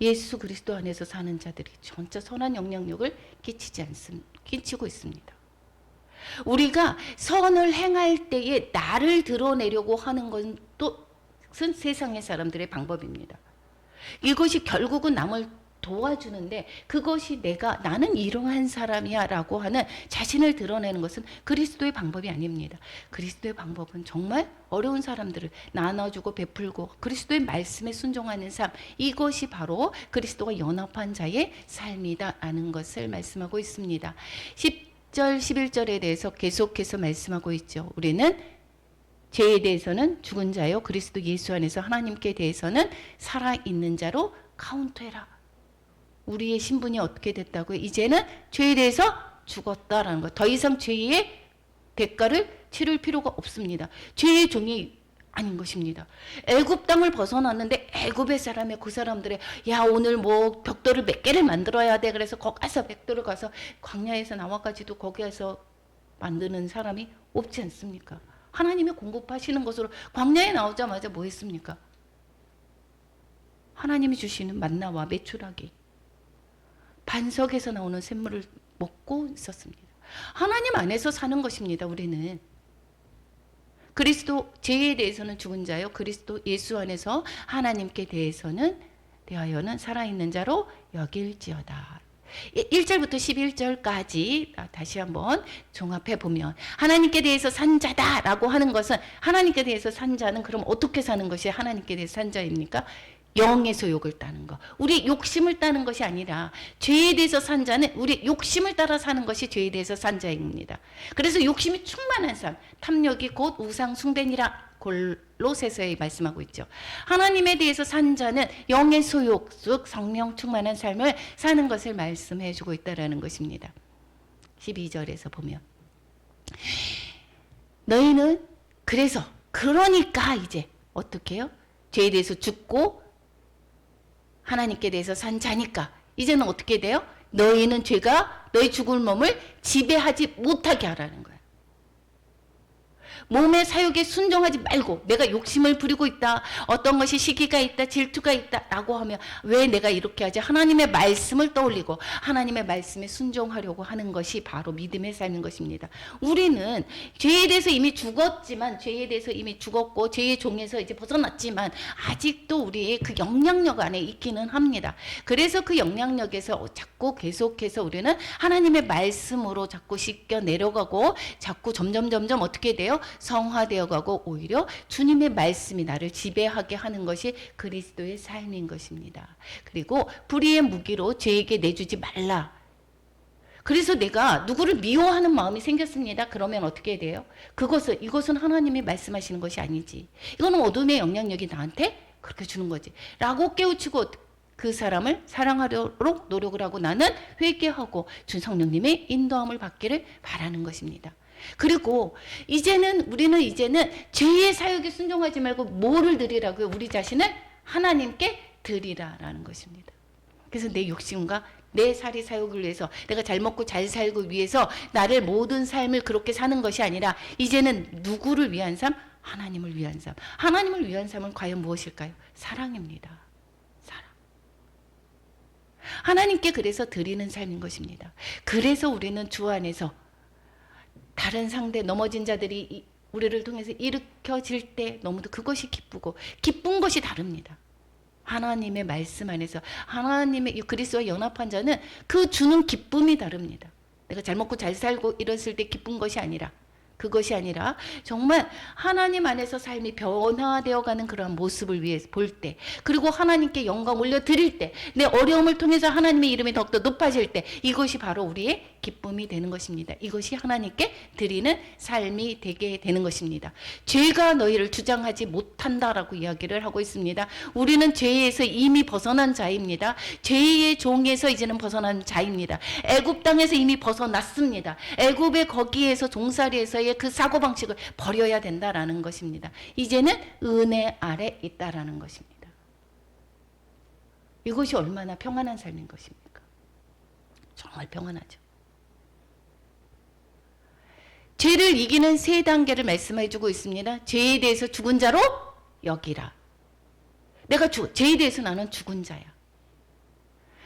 예수 그리스도 안에서 사는 자들이 진짜 선한 영향력을 끼치고 있습니다. 우리가 선을 행할 때에 나를 드러내려고 하는 것은 세상의 사람들의 방법입니다. 이것이 결국은 남을 도와주는데 그것이 나는 이러한 사람이야 라고 하는 자신을 드러내는 것은 그리스도의 방법이 아닙니다. 그리스도의 방법은 정말 어려운 사람들을 나눠주고 베풀고 그리스도의 말씀에 순종하는 삶, 이것이 바로 그리스도와 연합한 자의 삶이다라는 것을 말씀하고 있습니다. 10절 11절에 대해서 계속해서 말씀하고 있죠. 우리는 죄에 대해서는 죽은 자요, 그리스도 예수 안에서 하나님께 대해서는 살아있는 자로 카운트해라. 우리의 신분이 어떻게 됐다고요? 이제는 죄에 대해서 죽었다라는 것. 더 이상 죄의 대가를 치를 필요가 없습니다. 죄의 종이 아닌 것입니다. 애굽 땅을 벗어났는데 애굽의 사람의 그 사람들의 야 오늘 뭐 벽돌을 몇 개를 만들어야 돼. 그래서 거기 가서 벽돌을 가서 광야에서 나와가지고 거기에서 만드는 사람이 없지 않습니까? 하나님이 공급하시는 것으로 광야에 나오자마자 뭐 했습니까? 하나님이 주시는 만나와 메추라기, 반석에서 나오는 샘물을 먹고 있었습니다. 하나님 안에서 사는 것입니다. 우리는 그리스도 죄에 대해서는 죽은 자요, 그리스도 예수 안에서 하나님께 대하여는 살아있는 자로 여길지어다. 1절부터 11절까지 다시 한번 종합해 보면, 하나님께 대해서 산 자다라고 하는 것은, 하나님께 대해서 산 자는 그럼 어떻게 사는 것이 하나님께 대해서 산 자입니까? 영의 소욕을 따는 것. 우리 욕심을 따는 것이 아니라 죄에 대해서 산 자는 우리 욕심을 따라 사는 것이 죄에 대해서 산 자입니다. 그래서 욕심이 충만한 삶, 탐욕이 곧 우상 숭배니라 골로새서에 말씀하고 있죠. 하나님에 대해서 산 자는 영의 소욕, 즉 성령 충만한 삶을 사는 것을 말씀해 주고 있다라는 것입니다. 12절에서 보면 너희는 그러니까 이제 어떻게 해요? 죄에 대해서 죽고 하나님께 대해서 산 자니까 이제는 어떻게 돼요? 너희는 죄가 너희 죽을 몸을 지배하지 못하게 하라는 거예요. 몸의 사욕에 순종하지 말고, 내가 욕심을 부리고 있다, 어떤 것이 시기가 있다, 질투가 있다 라고 하면 왜 내가 이렇게 하지? 하나님의 말씀을 떠올리고 하나님의 말씀에 순종하려고 하는 것이 바로 믿음의 삶인 것입니다. 우리는 죄에 대해서 이미 죽었고 죄의 종에서 이제 벗어났지만 아직도 우리의 그 영향력 안에 있기는 합니다. 그래서 그 영향력에서 자꾸 계속해서 우리는 하나님의 말씀으로 자꾸 씻겨 내려가고 자꾸 점점 어떻게 돼요? 성화되어 가고 오히려 주님의 말씀이 나를 지배하게 하는 것이 그리스도의 삶인 것입니다. 그리고 불의의 무기로 죄에게 내주지 말라. 그래서 내가 누구를 미워하는 마음이 생겼습니다. 그러면 어떻게 돼요? 이것은 하나님이 말씀하시는 것이 아니지. 이거는 어둠의 영향력이 나한테 그렇게 주는 거지. 라고 깨우치고 그 사람을 사랑하도록 노력을 하고 나는 회개하고 주 성령님의 인도함을 받기를 바라는 것입니다. 그리고 우리는 이제는 죄의 사욕에 순종하지 말고 뭐를 드리라고요? 우리 자신을 하나님께 드리라라는 것입니다. 그래서 내 욕심과 내 살이 사욕을 위해서, 내가 잘 먹고 잘 살고 위해서 나를 모든 삶을 그렇게 사는 것이 아니라 이제는 누구를 위한 삶? 하나님을 위한 삶. 하나님을 위한 삶은 과연 무엇일까요? 사랑입니다. 사랑. 하나님께 그래서 드리는 삶인 것입니다. 그래서 우리는 주 안에서 다른 상대 넘어진 자들이 우리를 통해서 일으켜질 때 너무도 그것이 기쁘고, 기쁜 것이 다릅니다. 하나님의 말씀 안에서 하나님의 그리스도와 연합한 자는 그 주는 기쁨이 다릅니다. 내가 잘 먹고 잘 살고 이랬을 때 기쁜 것이 아니라, 그것이 아니라 정말 하나님 안에서 삶이 변화되어 가는 그러한 모습을 위해 볼 때, 그리고 하나님께 영광 올려드릴 때, 내 어려움을 통해서 하나님의 이름이 더욱더 높아질 때, 이것이 바로 우리의 기쁨이 되는 것입니다. 이것이 하나님께 드리는 삶이 되게 되는 것입니다. 죄가 너희를 주장하지 못한다라고 이야기를 하고 있습니다. 우리는 죄에서 이미 벗어난 자입니다. 죄의 종에서 이제는 벗어난 자입니다. 애굽 땅에서 이미 벗어났습니다. 애굽의 거기에서 종살이에서의 그 사고방식을 버려야 된다라는 것입니다. 이제는 은혜 아래 있다라는 것입니다. 이것이 얼마나 평안한 삶인 것입니까? 정말 평안하죠. 죄를 이기는 세 단계를 말씀해 주고 있습니다. 죄에 대해서 죽은 자로 여기라. 죄에 대해서 나는 죽은 자야.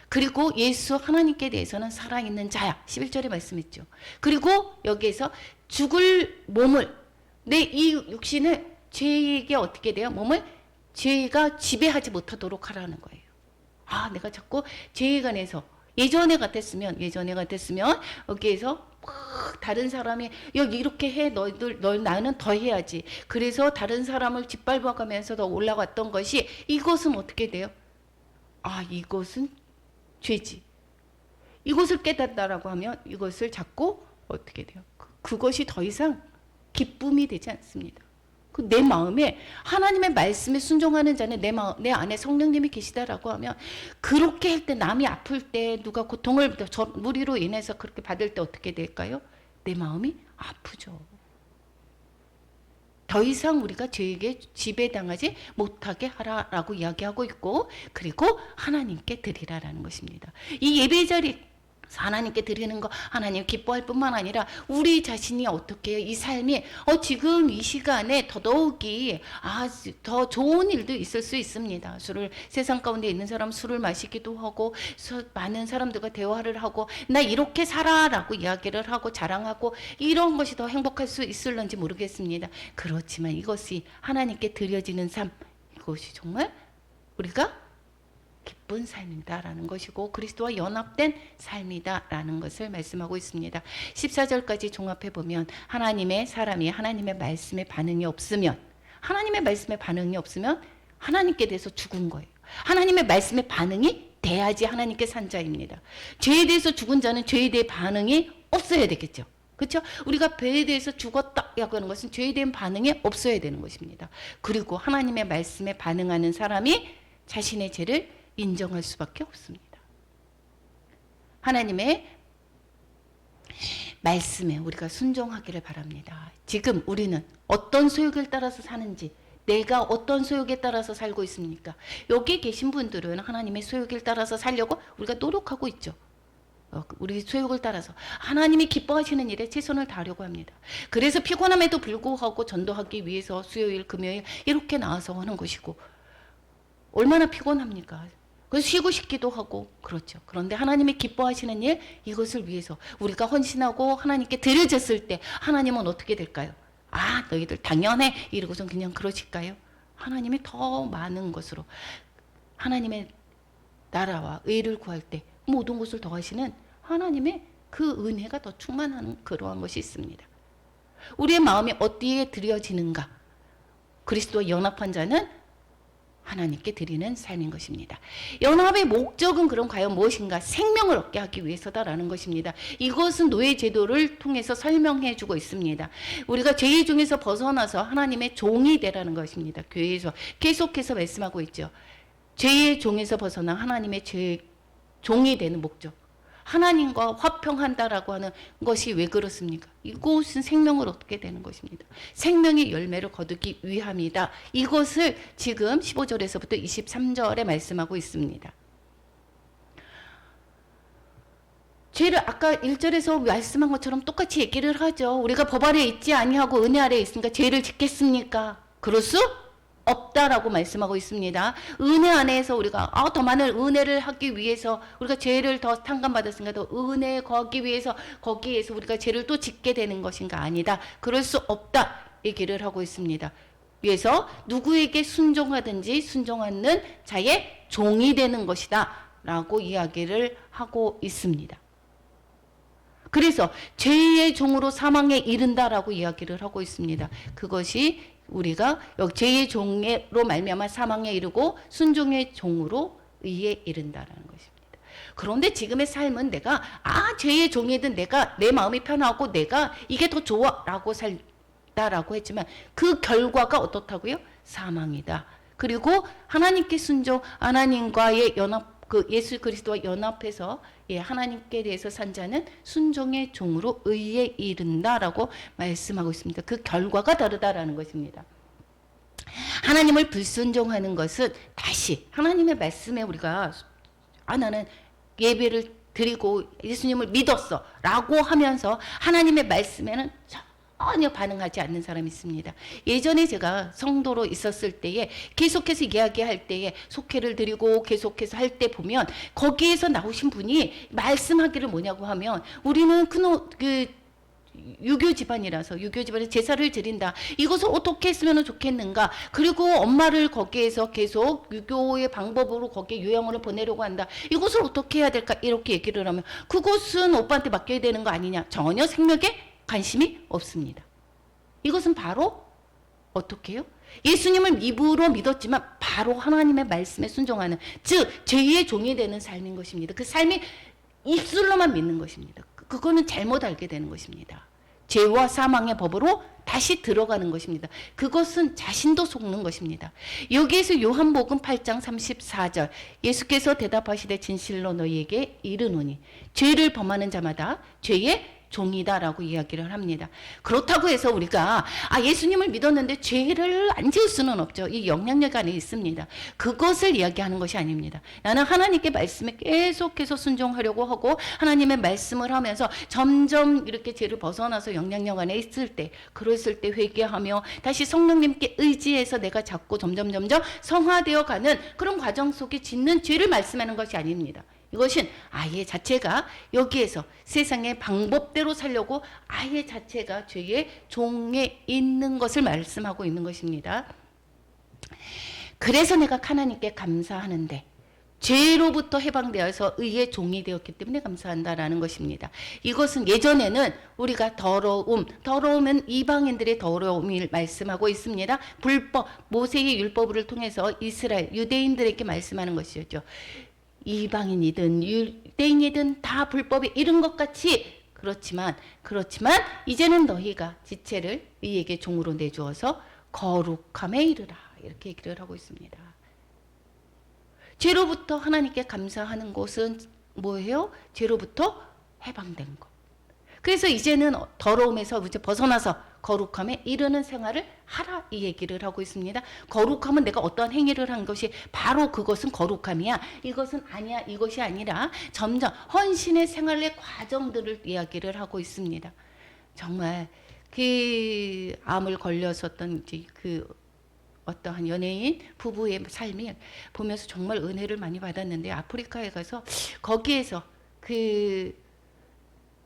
그리고 예수 하나님께 대해서는 살아있는 자야. 11절에 말씀했죠. 그리고 여기에서 죽을 몸을, 내 이 육신을 죄에게 어떻게 돼요? 몸을 죄가 지배하지 못하도록 하라는 거예요. 내가 자꾸 죄에 관해서 예전에 같았으면 여기에서 막 다른 사람이 이렇게 해, 나는 더 해야지. 그래서 다른 사람을 짓밟아가면서 더 올라갔던 것이, 이것은 어떻게 돼요? 이것은 죄지. 이것을 깨닫다라고 하면 이것을 자꾸 어떻게 돼요? 그것이 더 이상 기쁨이 되지 않습니다. 내 마음에 하나님의 말씀에 순종하는 자는 내 안에 성령님이 계시다라고 하면, 그렇게 할 때, 남이 아플 때, 누가 고통을 무리로 인해서 그렇게 받을 때 어떻게 될까요? 내 마음이 아프죠. 더 이상 우리가 죄에게 지배당하지 못하게 하라라고 이야기하고 있고, 그리고 하나님께 드리라라는 것입니다. 이 예배 자리 하나님께 드리는 거 하나님 기뻐할 뿐만 아니라 우리 자신이 어떻게 해요? 이 삶이 지금 이 시간에 더더욱이 더 좋은 일도 있을 수 있습니다. 세상 가운데 있는 사람 술을 마시기도 하고, 많은 사람들과 대화를 하고, 나 이렇게 살아라고 이야기를 하고 자랑하고, 이런 것이 더 행복할 수 있을런지 모르겠습니다. 그렇지만 이것이 하나님께 드려지는 삶, 이것이 정말 우리가 기쁜 삶이다라는 것이고, 그리스도와 연합된 삶이다라는 것을 말씀하고 있습니다. 14절까지 종합해 보면, 하나님의 사람이 하나님의 말씀에 반응이 없으면 하나님께 대해서 죽은 거예요. 하나님의 말씀에 반응이 돼야지 하나님께 산 자입니다. 죄에 대해서 죽은 자는 죄에 대해 반응이 없어야 되겠죠. 그렇죠? 우리가 죄에 대해서 죽었다라고 하는 것은 죄에 대한 반응이 없어야 되는 것입니다. 그리고 하나님의 말씀에 반응하는 사람이 자신의 죄를 인정할 수밖에 없습니다. 하나님의 말씀에 우리가 순종하기를 바랍니다. 지금 우리는 어떤 소욕을 따라서 사는지, 내가 어떤 소욕에 따라서 살고 있습니까? 여기 계신 분들은 하나님의 소욕을 따라서 살려고 우리가 노력하고 있죠. 우리 소욕을 따라서 하나님이 기뻐하시는 일에 최선을 다하려고 합니다. 그래서 피곤함에도 불구하고 전도하기 위해서 수요일, 금요일 이렇게 나와서 하는 것이고, 얼마나 피곤합니까? 그래서 쉬고 싶기도 하고 그렇죠. 그런데 하나님이 기뻐하시는 일, 이것을 위해서 우리가 헌신하고 하나님께 드려졌을 때 하나님은 어떻게 될까요? 너희들 당연해 이러고선 그냥 그러실까요? 하나님이 더 많은 것으로, 하나님의 나라와 의를 구할 때 모든 것을 더하시는 하나님의 그 은혜가 더 충만한 그러한 것이 있습니다. 우리의 마음이 어디에 드려지는가? 그리스도와 연합한 자는 하나님께 드리는 삶인 것입니다. 연합의 목적은 그럼 과연 무엇인가? 생명을 얻게 하기 위해서다라는 것입니다. 이것은 노예 제도를 통해서 설명해 주고 있습니다. 우리가 죄의 종에서 벗어나서 하나님의 종이 되라는 것입니다. 교회에서 계속해서 말씀하고 있죠. 죄의 종에서 벗어나 하나님의 종이 되는 목적. 하나님과 화평한다라고 하는 것이 왜 그렇습니까? 이곳은 생명을 얻게 되는 것입니다. 생명의 열매를 거두기 위함이다. 이것을 지금 15절에서부터 23절에 말씀하고 있습니다. 죄를 아까 1절에서 말씀한 것처럼 똑같이 얘기를 하죠. 우리가 법 아래 있지 아니하고 은혜 아래 있으니까 죄를 짓겠습니까? 그럴 수 없다라고 말씀하고 있습니다. 은혜 안에서 우리가 더 많은 은혜를 하기 위해서, 우리가 죄를 더 탕감받았으니까 더 은혜 거기 위해서 거기에서 우리가 죄를 또 짓게 되는 것인가? 아니다. 그럴 수 없다 얘기를 하고 있습니다. 위해서 누구에게 순종하든지 순종하는 자의 종이 되는 것이다 라고 이야기를 하고 있습니다. 그래서 죄의 종으로 사망에 이른다라고 이야기를 하고 있습니다. 그것이 우리가 죄의 종으로 말미암아 사망에 이르고 순종의 종으로 의에 이른다라는 것입니다. 그런데 지금의 삶은 내가 죄의 종이든 내가 내 마음이 편하고 내가 이게 더 좋아라고 살다라고 했지만 그 결과가 어떻다고요? 사망이다. 그리고 하나님께 순종, 하나님과의 연합, 그 예수 그리스도와 연합해서 하나님께 대해서 산 자는 순종의 종으로 의에 이른다라고 말씀하고 있습니다. 그 결과가 다르다라는 것입니다. 하나님을 불순종하는 것은 다시 하나님의 말씀에 우리가 나는 예배를 드리고 예수님을 믿었어 라고 하면서 하나님의 말씀에는 전혀 반응하지 않는 사람이 있습니다. 예전에 제가 성도로 있었을 때에 계속해서 이야기할 때에 속회를 드리고 계속해서 할 때 보면 거기에서 나오신 분이 말씀하기를 뭐냐고 하면 우리는 유교 집안이라서 유교 집안에 제사를 드린다. 이것을 어떻게 했으면 좋겠는가. 그리고 엄마를 거기에서 계속 유교의 방법으로 거기에 요양원을 보내려고 한다. 이것을 어떻게 해야 될까. 이렇게 얘기를 하면 그것은 오빠한테 맡겨야 되는 거 아니냐. 전혀 생명에 관심이 없습니다. 이것은 바로 어떻게 해요? 예수님을 입으로 믿었지만 바로 하나님의 말씀에 순종하는, 즉 죄의 종이 되는 삶인 것입니다. 그 삶이 입술로만 믿는 것입니다. 그거는 잘못 알게 되는 것입니다. 죄와 사망의 법으로 다시 들어가는 것입니다. 그것은 자신도 속는 것입니다. 여기에서 요한복음 8장 34절 예수께서 대답하시되 진실로 너희에게 이르노니 죄를 범하는 자마다 죄의 종이다라고 이야기를 합니다. 그렇다고 해서 우리가 예수님을 믿었는데 죄를 안 지을 수는 없죠. 이 영향력 안에 있습니다. 그것을 이야기하는 것이 아닙니다. 나는 하나님께 말씀에 계속해서 순종하려고 하고 하나님의 말씀을 하면서 점점 이렇게 죄를 벗어나서 영향력 안에 있을 때, 그랬을 때 회개하며 다시 성령님께 의지해서 내가 자꾸 점점 성화되어 가는 그런 과정 속에 짓는 죄를 말씀하는 것이 아닙니다. 이것은 아예 자체가 여기에서 세상의 방법대로 살려고 아예 자체가 죄의 종에 있는 것을 말씀하고 있는 것입니다. 그래서 내가 하나님께 감사하는데 죄로부터 해방되어서 의의 종이 되었기 때문에 감사한다라는 것입니다. 이것은 예전에는 우리가 더러움은 이방인들의 더러움을 말씀하고 있습니다. 불법, 모세의 율법을 통해서 이스라엘, 유대인들에게 말씀하는 것이죠. 이방인이든 유대인이든 다 불법에 이른 것 같이 그렇지만 이제는 너희가 지체를 이에게 종으로 내주어서 거룩함에 이르라, 이렇게 얘기를 하고 있습니다. 죄로부터 하나님께 감사하는 것은 뭐예요? 죄로부터 해방된 것. 그래서 이제는 더러움에서 이제 벗어나서 거룩함에 이르는 생활을 하라, 이 얘기를 하고 있습니다. 거룩함은 내가 어떠한 행위를 한 것이 바로 그것은 거룩함이야. 이것은 아니야. 이것이 아니라 점점 헌신의 생활의 과정들을 이야기를 하고 있습니다. 정말 그 암을 걸렸었던 그 어떠한 연예인 부부의 삶이 보면서 정말 은혜를 많이 받았는데, 아프리카에 가서 거기에서 그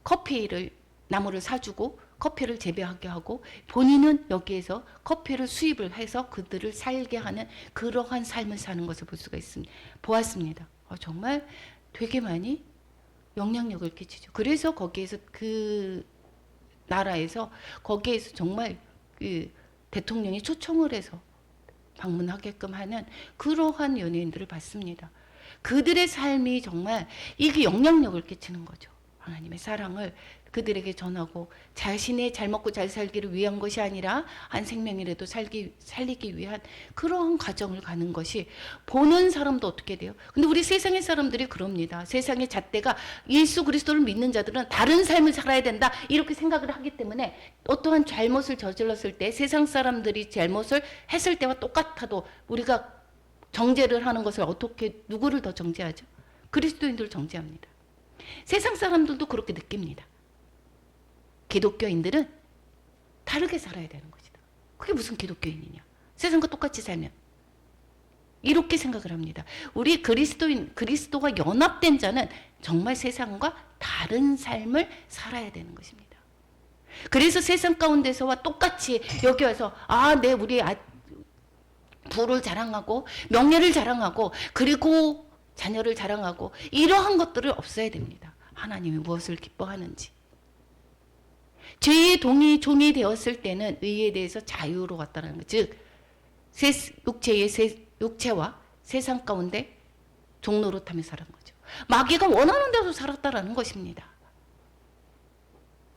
커피를 나무를 사주고 커피를 재배하게 하고 본인은 여기에서 커피를 수입을 해서 그들을 살게 하는 그러한 삶을 사는 것을 볼 수가 있습니다. 보았습니다. 정말 되게 많이 영향력을 끼치죠. 그래서 거기에서 그 나라에서 거기에서 정말 그 대통령이 초청을 해서 방문하게끔 하는 그러한 연예인들을 봤습니다. 그들의 삶이 정말 이게 영향력을 끼치는 거죠. 하나님의 사랑을 그들에게 전하고 자신의 잘 먹고 잘 살기를 위한 것이 아니라 한 생명이라도 살리기 위한 그러한 과정을 가는 것이 보는 사람도 어떻게 돼요? 근데 우리 세상의 사람들이 그럽니다. 세상의 잣대가 예수 그리스도를 믿는 자들은 다른 삶을 살아야 된다, 이렇게 생각을 하기 때문에 어떠한 잘못을 저질렀을 때 세상 사람들이 잘못을 했을 때와 똑같아도 우리가 정죄를 하는 것을 어떻게, 누구를 더 정죄하죠? 그리스도인들을 정죄합니다. 세상 사람들도 그렇게 느낍니다. 기독교인들은 다르게 살아야 되는 것이다. 그게 무슨 기독교인이냐? 세상과 똑같이 살면. 이렇게 생각을 합니다. 우리 그리스도가 연합된 자는 정말 세상과 다른 삶을 살아야 되는 것입니다. 그래서 세상 가운데서와 똑같이 여기 와서 우리 부를 자랑하고 명예를 자랑하고 그리고 자녀를 자랑하고 이러한 것들을 없어야 됩니다. 하나님이 무엇을 기뻐하는지. 죄의 종이 되었을 때는 의에 대해서 자유로웠다는 것, 즉 육체와 세상 가운데 종노릇하며 살아가는 거죠. 마귀가 원하는 대로 살았다라는 것입니다.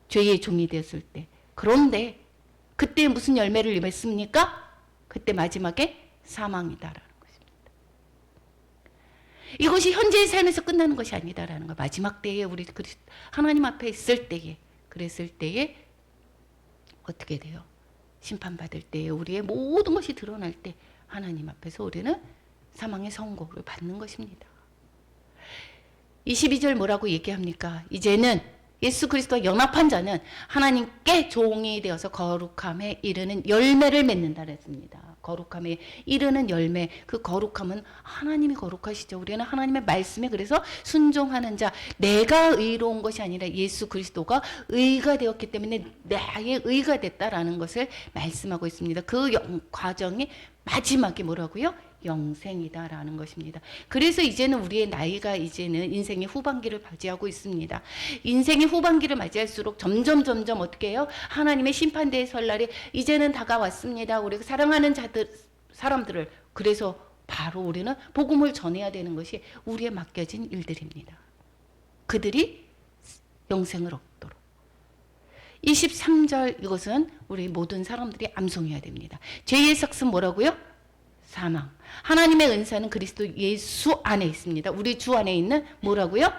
죄의 종이 되었을 때. 그런데 그때 무슨 열매를 맺습니까? 그때 마지막에 사망이다라는 것입니다. 이것이 현재의 삶에서 끝나는 것이 아니다라는 거. 마지막 때에 우리 하나님 앞에 있을 때에, 그랬을 때에 어떻게 돼요? 심판받을 때에 우리의 모든 것이 드러날 때 하나님 앞에서 우리는 사망의 선고를 받는 것입니다. 22절 뭐라고 얘기합니까? 이제는 예수 그리스도와 연합한 자는 하나님께 종이 되어서 거룩함에 이르는 열매를 맺는다 그랬습니다. 거룩함에 이르는 열매, 그 거룩함은 하나님이 거룩하시죠. 우리는 하나님의 말씀에 그래서 순종하는 자, 내가 의로운 것이 아니라 예수 그리스도가 의가 되었기 때문에 나의 의가 됐다라는 것을 말씀하고 있습니다. 그 과정이 마지막에 뭐라고요? 영생이다라는 것입니다. 그래서 이제는 우리의 나이가 이제는 인생의 후반기를 맞이하고 있습니다. 인생의 후반기를 맞이할수록 점점 어떻게 해요? 하나님의 심판대의 설날이 이제는 다가왔습니다. 우리가 사랑하는 사람들을 그래서 바로 우리는 복음을 전해야 되는 것이 우리에 맡겨진 일들입니다. 그들이 영생을 얻도록. 23절 이것은 우리 모든 사람들이 암송해야 됩니다. 죄의 삭은 뭐라고요? 사망. 하나님의 은사는 그리스도 예수 안에 있습니다. 우리 주 안에 있는 뭐라고요?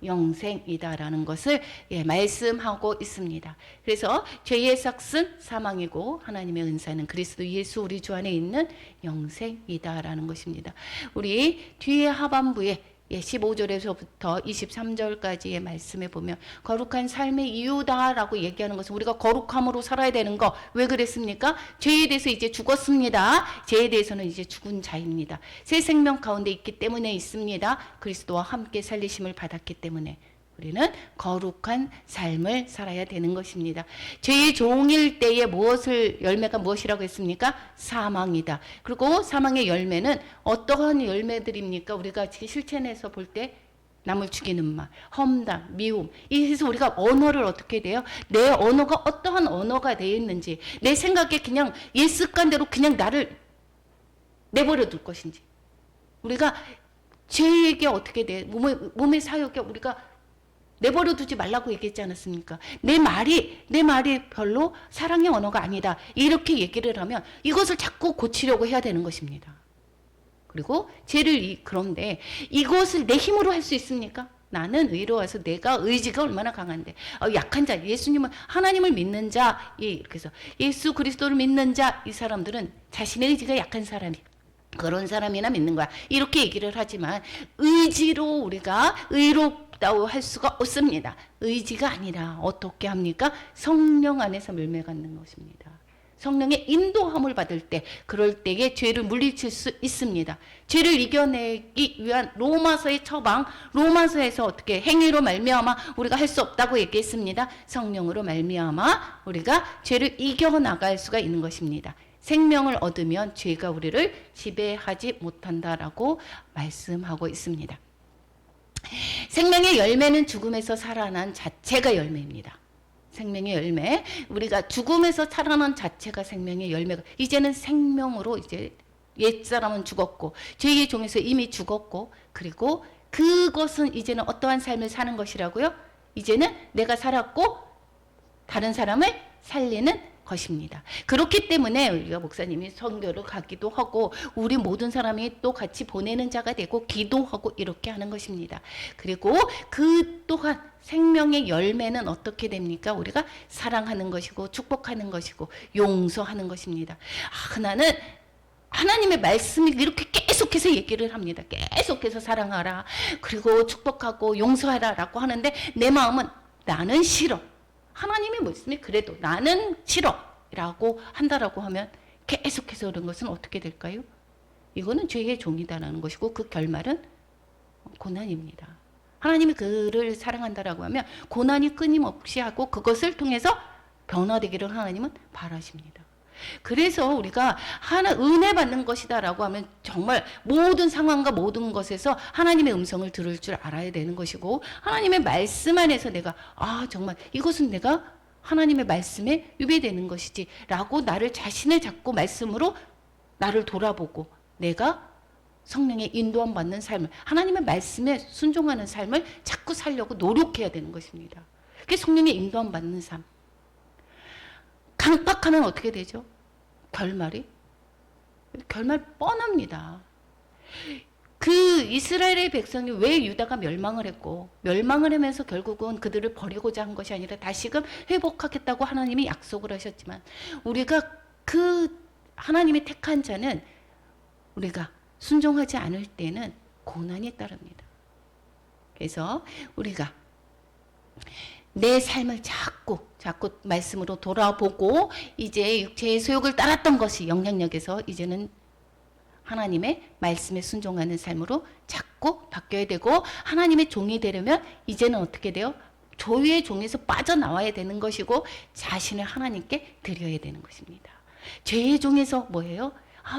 영생이다라는 것을 말씀하고 있습니다. 그래서 죄의 삭은 사망이고 하나님의 은사는 그리스도 예수 우리 주 안에 있는 영생이다라는 것입니다. 우리 뒤에 하반부에 15절에서부터 23절까지의 말씀에 보면 거룩한 삶의 이유다라고 얘기하는 것은 우리가 거룩함으로 살아야 되는 거. 왜 그랬습니까? 죄에 대해서 이제 죽었습니다. 죄에 대해서는 이제 죽은 자입니다. 새 생명 가운데 있기 때문에 있습니다. 그리스도와 함께 살리심을 받았기 때문에 우리는 거룩한 삶을 살아야 되는 것입니다. 죄의 종일 때에 열매가 무엇이라고 했습니까? 사망이다. 그리고 사망의 열매는 어떠한 열매들입니까? 우리가 실천해서 볼 때 남을 죽이는 말, 험담, 미움. 이래서 우리가 언어를 어떻게 돼요? 내 언어가 어떠한 언어가 되어 있는지, 내 생각에 그냥 옛 습관대로 그냥 나를 내버려 둘 것인지. 우리가 죄에게 어떻게 돼? 몸의 사욕에 우리가 내버려 두지 말라고 얘기했지 않았습니까? 내 말이 별로 사랑의 언어가 아니다. 이렇게 얘기를 하면 이것을 자꾸 고치려고 해야 되는 것입니다. 그리고 그런데 이것을 내 힘으로 할 수 있습니까? 나는 의로워서 내가 의지가 얼마나 강한데 약한 자, 예수님은 하나님을 믿는 자, 이렇게 해서 예수 그리스도를 믿는 자, 이 사람들은 자신의 의지가 약한 사람이 그런 사람이나 믿는 거야. 이렇게 얘기를 하지만 의지로 우리가 의롭다고 할 수가 없습니다. 의지가 아니라 어떻게 합니까? 성령 안에서 열매 갖는 것입니다. 성령의 인도함을 받을 때, 그럴 때에 죄를 물리칠 수 있습니다. 죄를 이겨내기 위한 로마서의 처방, 로마서에서 어떻게 행위로 말미암아 우리가 할 수 없다고 얘기했습니다. 성령으로 말미암아 우리가 죄를 이겨나갈 수가 있는 것입니다. 생명을 얻으면 죄가 우리를 지배하지 못한다라고 말씀하고 있습니다. 생명의 열매는 죽음에서 살아난 자체가 열매입니다. 생명의 열매, 우리가 죽음에서 살아난 자체가 생명의 열매가, 이제는 생명으로 이제 옛사람은 죽었고 죄의 종에서 이미 죽었고, 그리고 그것은 이제는 어떠한 삶을 사는 것이라고요? 이제는 내가 살았고 다른 사람을 살리는 것입니다. 그렇기 때문에 우리가 목사님이 선교를 가기도 하고 우리 모든 사람이 또 같이 보내는 자가 되고 기도하고 이렇게 하는 것입니다. 그리고 그 또한 생명의 열매는 어떻게 됩니까? 우리가 사랑하는 것이고 축복하는 것이고 용서하는 것입니다. 나는 하나님의 말씀이 이렇게 계속해서 얘기를 합니다. 계속해서 사랑하라, 그리고 축복하고 용서하라 라고 하는데 내 마음은 나는 싫어. 하나님의 말씀이 그래도 나는 싫어 라고 한다라고 하면 계속해서 그런 것은 어떻게 될까요? 이거는 죄의 종이다라는 것이고 그 결말은 고난입니다. 하나님이 그를 사랑한다라고 하면 고난이 끊임없이 하고 그것을 통해서 변화되기를 하나님은 바라십니다. 그래서 우리가 은혜 받는 것이다라고 하면 정말 모든 상황과 모든 것에서 하나님의 음성을 들을 줄 알아야 되는 것이고, 하나님의 말씀 안에서 내가 정말 이것은 내가 하나님의 말씀에 유배되는 것이지 라고 나를 자신을 잡고 말씀으로 나를 돌아보고 내가 성령의 인도함 받는 삶을, 하나님의 말씀에 순종하는 삶을 자꾸 살려고 노력해야 되는 것입니다. 그게 성령의 인도함 받는 삶. 강팍하면 어떻게 되죠? 결말 뻔합니다. 그 이스라엘의 백성이 왜 유다가 멸망을 했고, 멸망을 하면서 결국은 그들을 버리고자 한 것이 아니라 다시금 회복하겠다고 하나님이 약속을 하셨지만, 우리가 그 하나님이 택한 자는 우리가 순종하지 않을 때는 고난이 따릅니다. 그래서 우리가 내 삶을 자꾸 말씀으로 돌아보고, 이제 육체의 소욕을 따랐던 것이 영향력에서 이제는 하나님의 말씀에 순종하는 삶으로 자꾸 바뀌어야 되고, 하나님의 종이 되려면 이제는 어떻게 돼요? 조의 종에서 빠져나와야 되는 것이고, 자신을 하나님께 드려야 되는 것입니다. 죄의 종에서 뭐예요?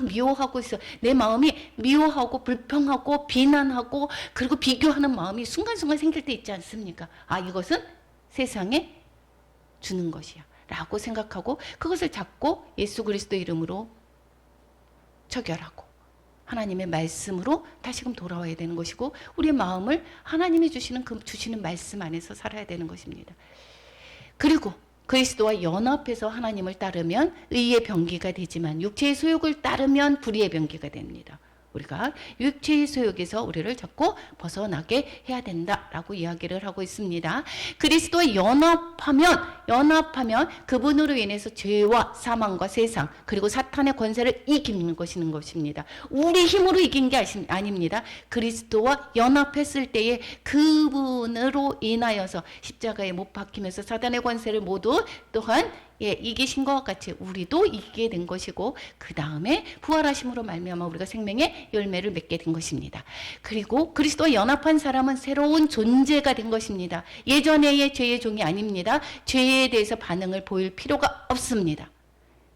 미워하고 있어. 내 마음이 미워하고 불평하고 비난하고 그리고 비교하는 마음이 순간순간 생길 때 있지 않습니까? 이것은 세상에 주는 것이야 라고 생각하고, 그것을 자꾸 예수 그리스도 이름으로 처결하고 하나님의 말씀으로 다시금 돌아와야 되는 것이고, 우리의 마음을 하나님이 주시는 말씀 안에서 살아야 되는 것입니다. 그리고 그리스도와 연합해서 하나님을 따르면 의의 병기가 되지만, 육체의 소욕을 따르면 불의의 병기가 됩니다. 우리가 육체의 소욕에서 우리를 자꾸 벗어나게 해야 된다라고 이야기를 하고 있습니다. 그리스도와 연합하면 그분으로 인해서 죄와 사망과 세상 그리고 사탄의 권세를 이기는 것입니다. 우리 힘으로 이긴 게 아닙니다. 그리스도와 연합했을 때에 그분으로 인하여서 십자가에 못 박히면서 사탄의 권세를 모두 또한 이기신 것과 같이 우리도 이기게 된 것이고, 그 다음에 부활하심으로 말미암아 우리가 생명의 열매를 맺게 된 것입니다. 그리고 그리스도와 연합한 사람은 새로운 존재가 된 것입니다. 예전의 죄의 종이 아닙니다. 죄에 대해서 반응을 보일 필요가 없습니다.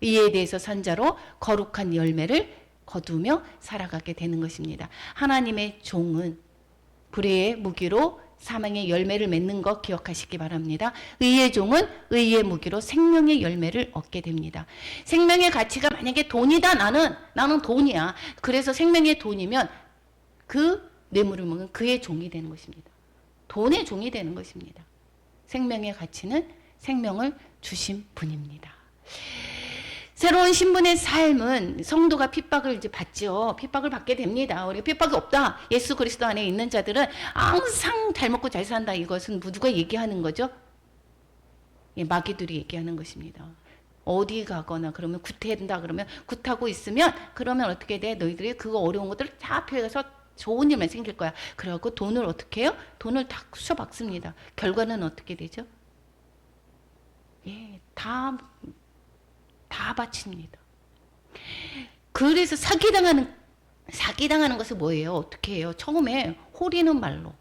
이에 대해서 산 자로 거룩한 열매를 거두며 살아가게 되는 것입니다. 하나님의 종은 불의의 무기로 사망의 열매를 맺는 것 기억하시기 바랍니다. 의의 종은 의의 무기로 생명의 열매를 얻게 됩니다. 생명의 가치가 만약에 돈이다. 나는 돈이야. 그래서 생명의 돈이면 그 뇌물을 먹는 그의 종이 되는 것입니다. 돈의 종이 되는 것입니다. 생명의 가치는 생명을 주신 분입니다. 새로운 신분의 삶은 성도가 핍박을 이제 받죠. 핍박을 받게 됩니다. 우리가 핍박이 없다. 예수 그리스도 안에 있는 자들은 항상 잘 먹고 잘 산다. 이것은 누가 얘기하는 거죠? 마귀들이 얘기하는 것입니다. 어디 가거나 그러면 굿한다 그러면 굿하고 있으면 그러면 어떻게 돼? 너희들이 그거 어려운 것들을 다 피해서 좋은 일만 생길 거야. 그래갖고 돈을 어떻게 해요? 돈을 다 쑤셔박습니다. 결과는 어떻게 되죠? 다 바칩니다. 그래서 사기당하는 것은 뭐예요? 어떻게 해요? 처음에 호리는 말로,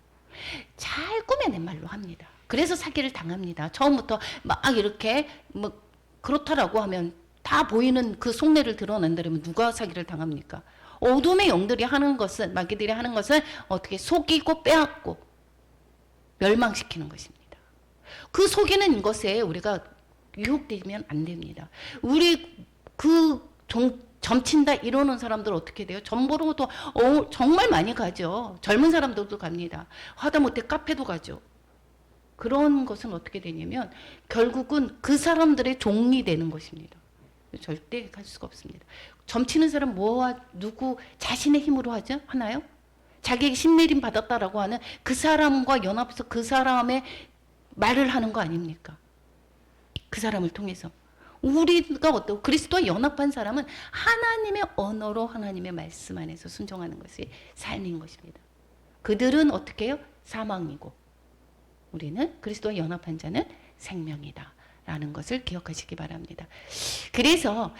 잘 꾸며낸 말로 합니다. 그래서 사기를 당합니다. 처음부터 막 이렇게 그렇다라고 하면 다 보이는 그 속내를 드러낸다면 누가 사기를 당합니까? 어둠의 영들이 하는 것은, 마귀들이 하는 것은 어떻게 속이고 빼앗고 멸망시키는 것입니다. 그 속이는 것에 우리가 유혹되면 안 됩니다. 우리 점친다 이러는 사람들 어떻게 돼요? 점보러도 정말 많이 가죠. 젊은 사람들도 갑니다. 하다못해 카페도 가죠. 그런 것은 어떻게 되냐면 결국은 그 사람들의 종이 되는 것입니다. 절대 갈 수가 없습니다. 점치는 사람 누구 자신의 힘으로 하나요? 자기에게 신내림 받았다라고 하는 그 사람과 연합해서 그 사람의 말을 하는 거 아닙니까? 그 사람을 통해서 우리가 그리스도와 연합한 사람은 하나님의 언어로 하나님의 말씀 안에서 순종하는 것이 삶인 것입니다. 그들은 어떻게 해요? 사망이고 우리는 그리스도와 연합한 자는 생명이다 라는 것을 기억하시기 바랍니다. 그래서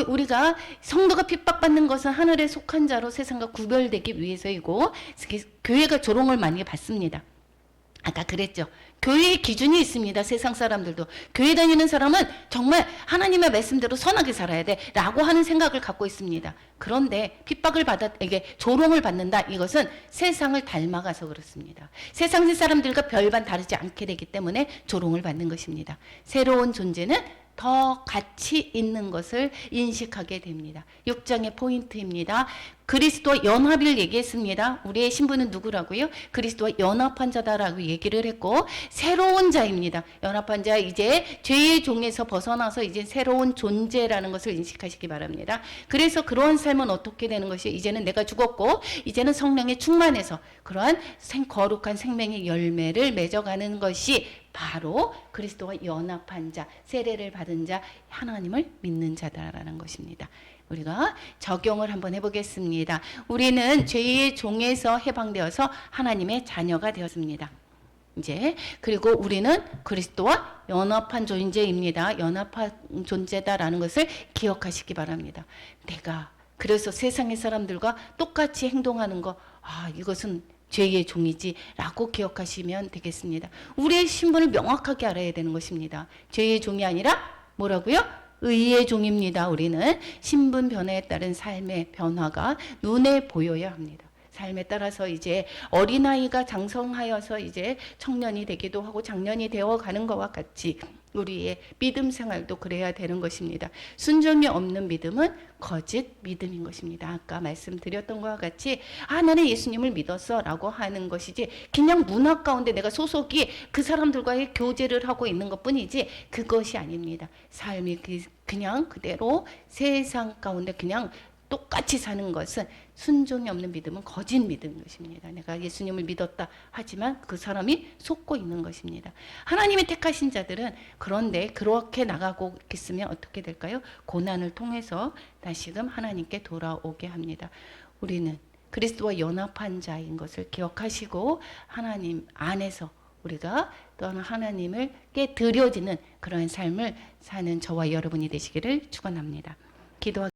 우리가 성도가 핍박받는 것은 하늘에 속한 자로 세상과 구별되기 위해서이고, 교회가 조롱을 많이 받습니다. 아까 그랬죠. 교회의 기준이 있습니다. 세상 사람들도. 교회 다니는 사람은 정말 하나님의 말씀대로 선하게 살아야 돼 라고 하는 생각을 갖고 있습니다. 그런데 이게 조롱을 받는다. 이것은 세상을 닮아가서 그렇습니다. 세상 사람들과 별반 다르지 않게 되기 때문에 조롱을 받는 것입니다. 새로운 존재는 더 가치 있는 것을 인식하게 됩니다. 6장의 포인트입니다. 그리스도와 연합을 얘기했습니다. 우리의 신분은 누구라고요? 그리스도와 연합한 자다라고 얘기를 했고 새로운 자입니다. 연합한 자, 이제 죄의 종에서 벗어나서 이제 새로운 존재라는 것을 인식하시기 바랍니다. 그래서 그러한 삶은 어떻게 되는 것이, 이제는 내가 죽었고 이제는 성령에 충만해서 그러한 거룩한 생명의 열매를 맺어가는 것이 바로 그리스도와 연합한 자, 세례를 받은 자, 하나님을 믿는 자다라는 것입니다. 우리가 적용을 한번 해보겠습니다. 우리는 죄의 종에서 해방되어서 하나님의 자녀가 되었습니다. 이제 그리고 우리는 그리스도와 연합한 존재입니다. 연합한 존재다라는 것을 기억하시기 바랍니다. 내가 그래서 세상의 사람들과 똑같이 행동하는 거, 이것은 죄의 종이지 라고 기억하시면 되겠습니다. 우리의 신분을 명확하게 알아야 되는 것입니다. 죄의 종이 아니라 뭐라고요? 의의 종입니다. 우리는 신분 변화에 따른 삶의 변화가 눈에 보여야 합니다. 삶에 따라서 이제 어린아이가 장성하여서 이제 청년이 되기도 하고 장년이 되어가는 것과 같이 우리의 믿음 생활도 그래야 되는 것입니다. 순종이 없는 믿음은 거짓 믿음인 것입니다. 아까 말씀드렸던 것과 같이 나는 예수님을 믿었어 라고 하는 것이지 그냥 문화 가운데 내가 소속이 그 사람들과의 교제를 하고 있는 것뿐이지 그것이 아닙니다. 삶이 그냥 그대로 세상 가운데 그냥 똑같이 사는 것은, 순종이 없는 믿음은 거짓 믿음인 것입니다. 내가 예수님을 믿었다 하지만 그 사람이 속고 있는 것입니다. 하나님의 택하신 자들은 그런데 그렇게 나가고 있으면 어떻게 될까요? 고난을 통해서 다시금 하나님께 돌아오게 합니다. 우리는 그리스도와 연합한 자인 것을 기억하시고 하나님 안에서 우리가 또한 하나님께 드려지는 그런 삶을 사는 저와 여러분이 되시기를 축원합니다. 기도하